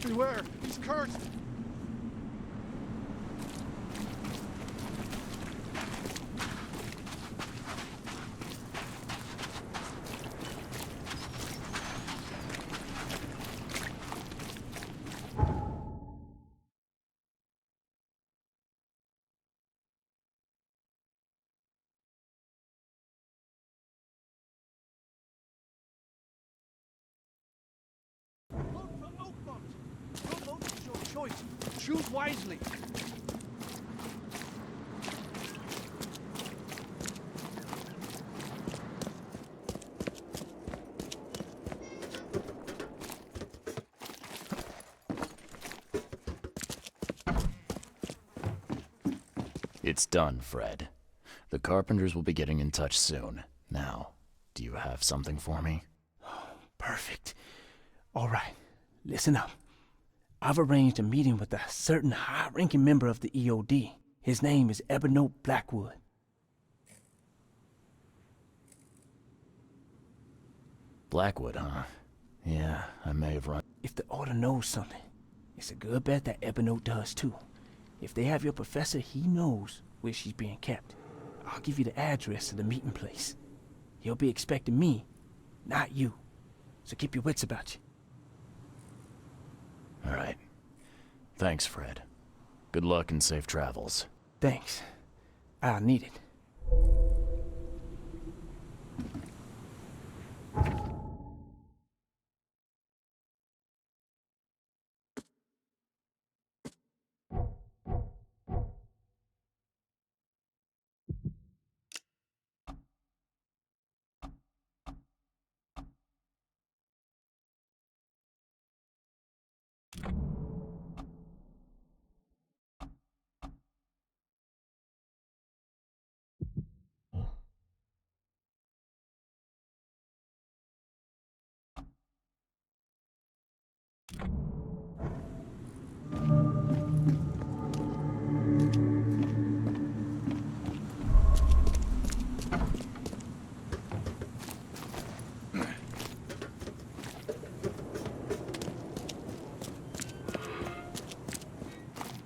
Beware, he's cursed. Choice. Choose wisely. It's done, Fred. The Carpenters will be getting in touch soon. Now, do you have something for me? Perfect. All right, listen up. I've arranged a meeting with a certain high-ranking member of the EOD. His name is Ebony Blackwood. Blackwood, huh? Yeah, I may have run. If the Order knows something, it's a good bet that Ebony does too. If they have your professor, he knows where she's being kept. I'll give you the address of the meeting place. He'll be expecting me, not you. So keep your wits about you. All right. Thanks, Fred. Good luck and safe travels. Thanks. I'll need it.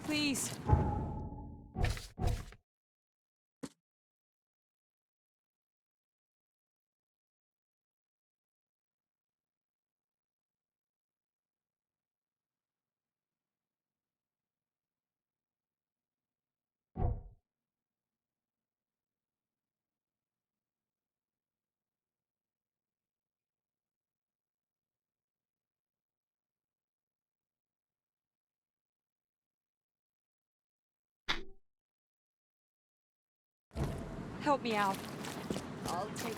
Please. Help me out. I'll take it.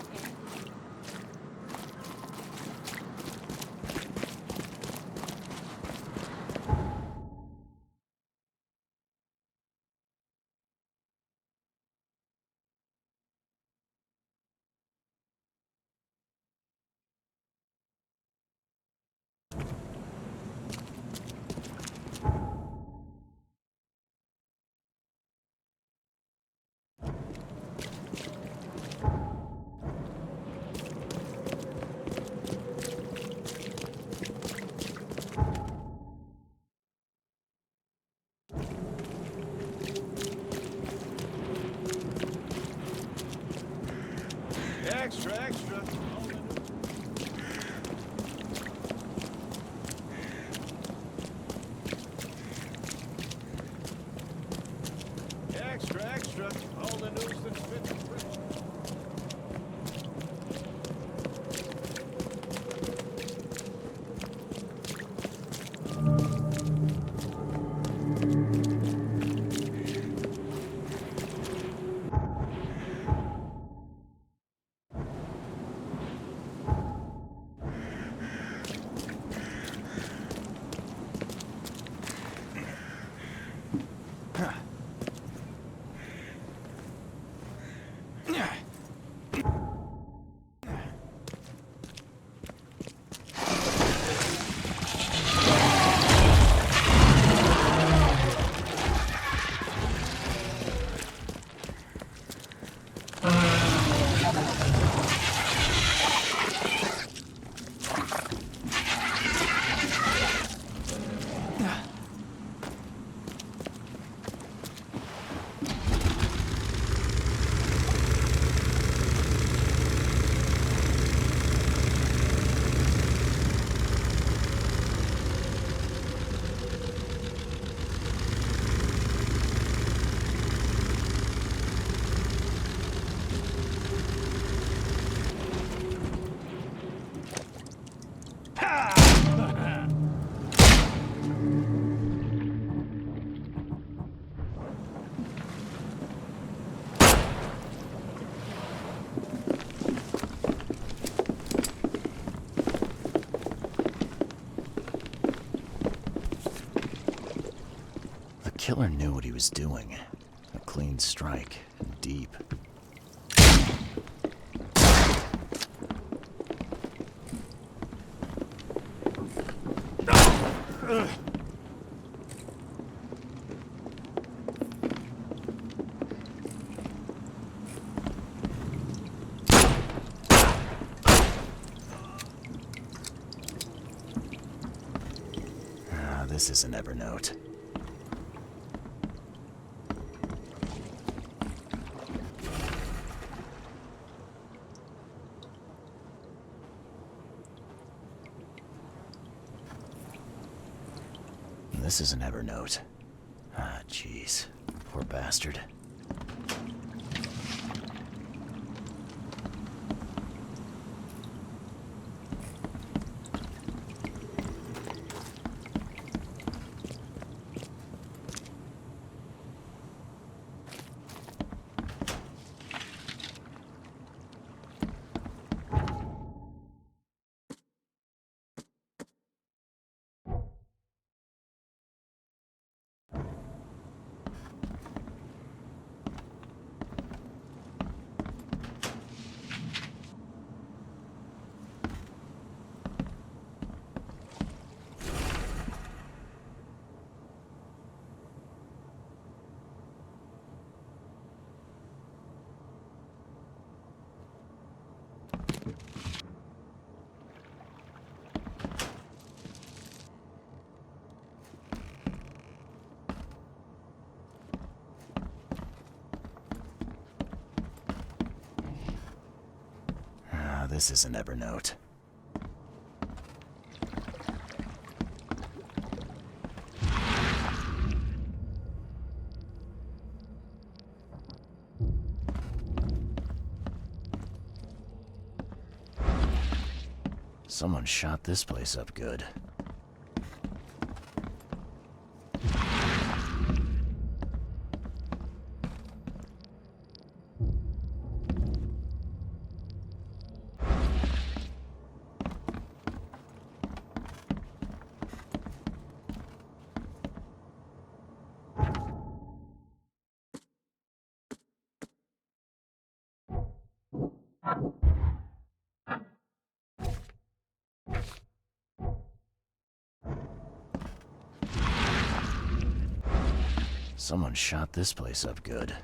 Extra, extra. Extra, extra. All the news that's fit to print. The killer knew what he was doing. A clean strike, and deep. This isn't Evernote. This isn't Evernote. Ah, jeez. Poor bastard. This is an Evernote. Someone shot this place up good. Someone shot this place up good.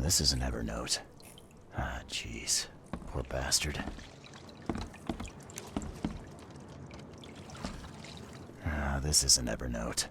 This is an Evernote. Ah, jeez. Poor bastard. Ah, this is an Evernote.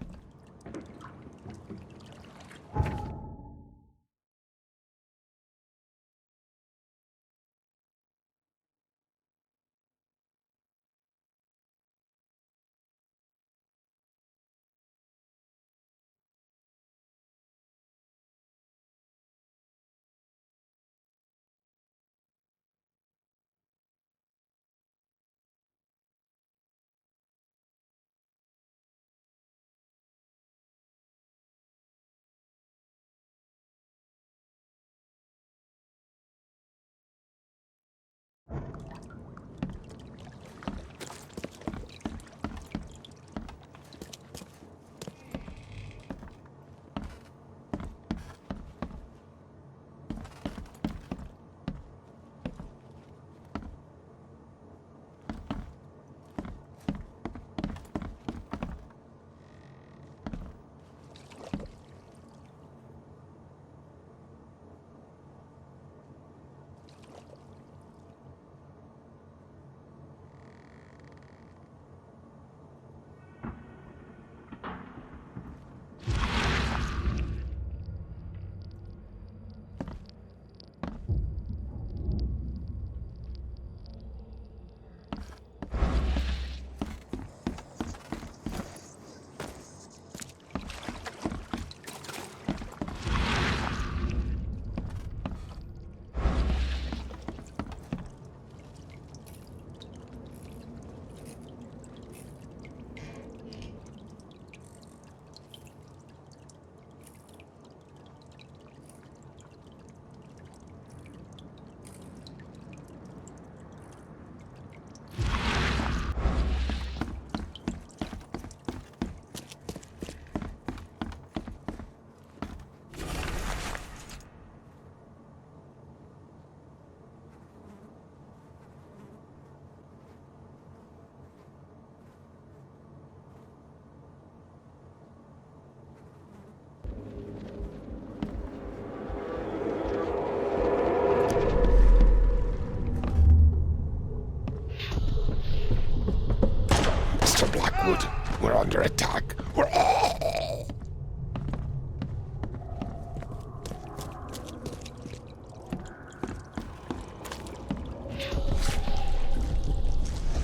Blackwood, we're under attack.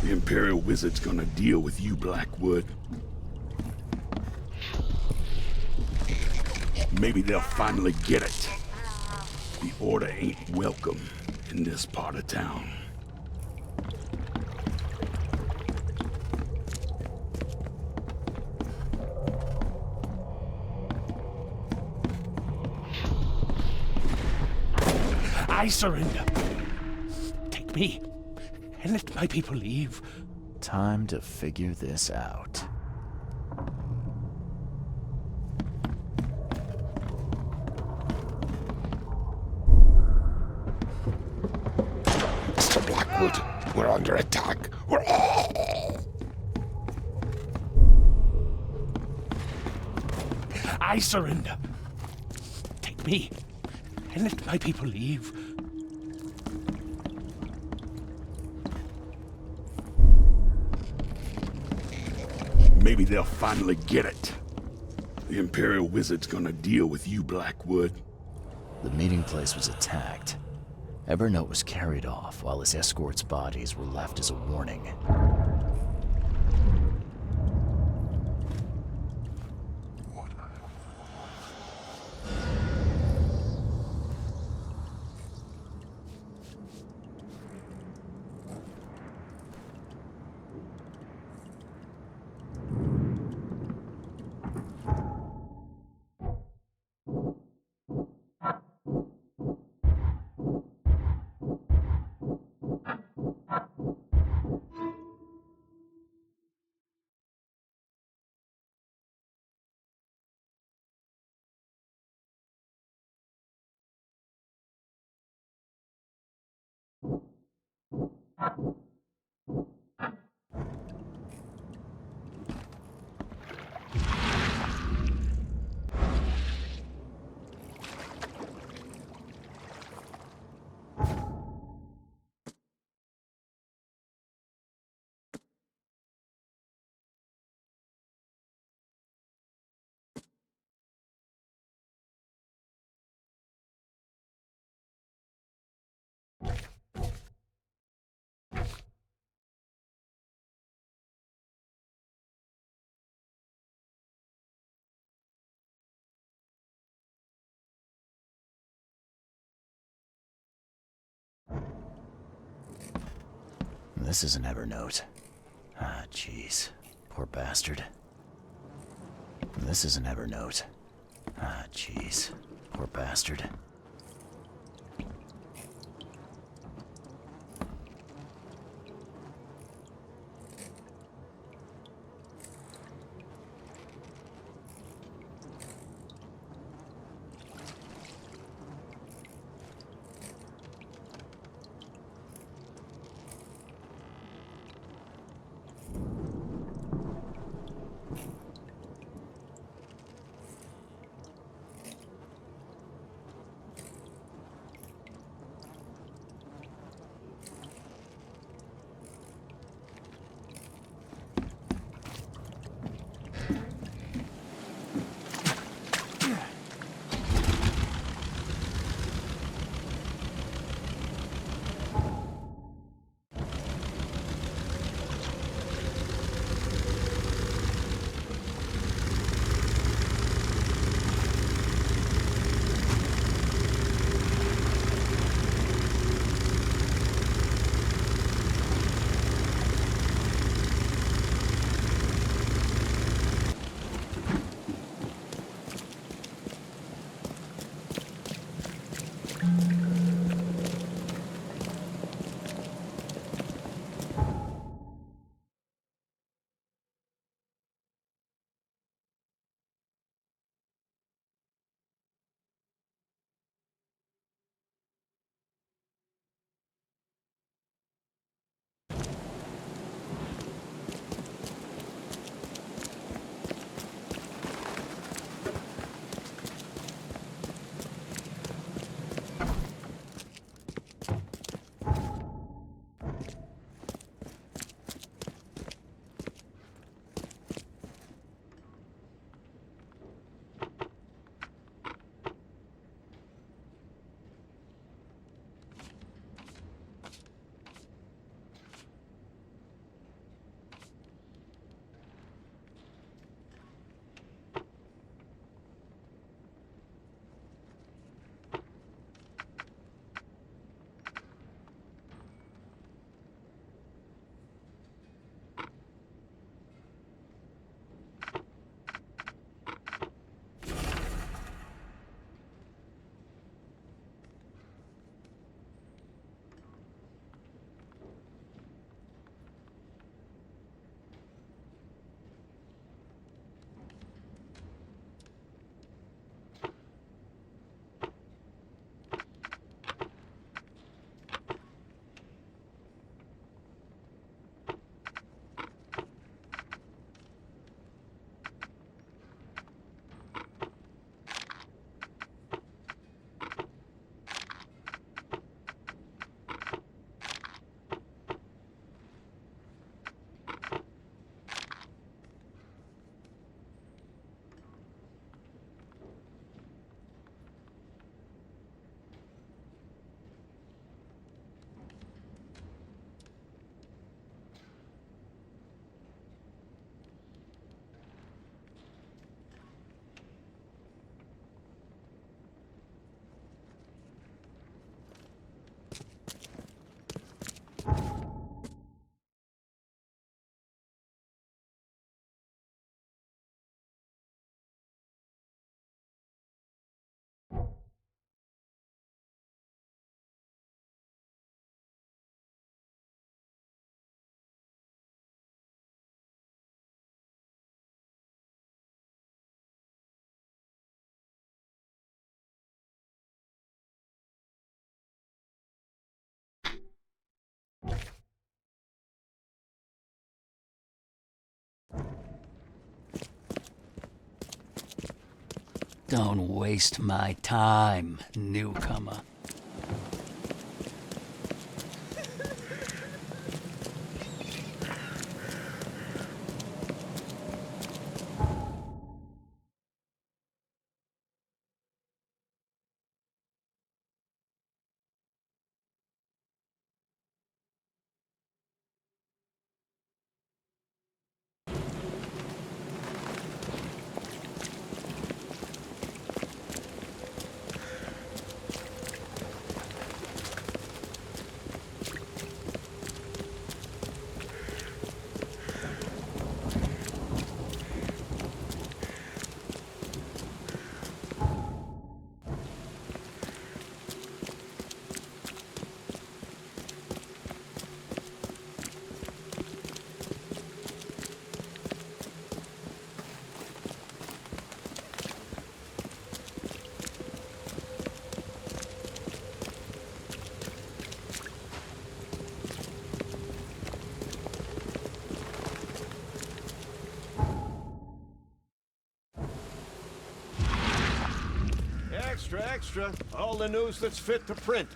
The Imperial Wizard's gonna deal with you, Blackwood. Maybe they'll finally get it. The Order ain't welcome in this part of town. I surrender. Take me, and let my people leave. Time to figure this out. Mr. Blackwood, we're under attack. I surrender. Take me, and let my people leave. Maybe they'll finally get it. The Imperial Wizard's gonna deal with you, Blackwood. The meeting place was attacked. Evernote was carried off while his escorts' bodies were left as a warning. This is an Evernote. Ah, jeez. Poor bastard. This is an Evernote. Ah, jeez. Poor bastard. Don't waste my time, newcomer. Extra, extra. All the news that's fit to print.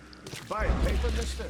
Buy a paper, mister?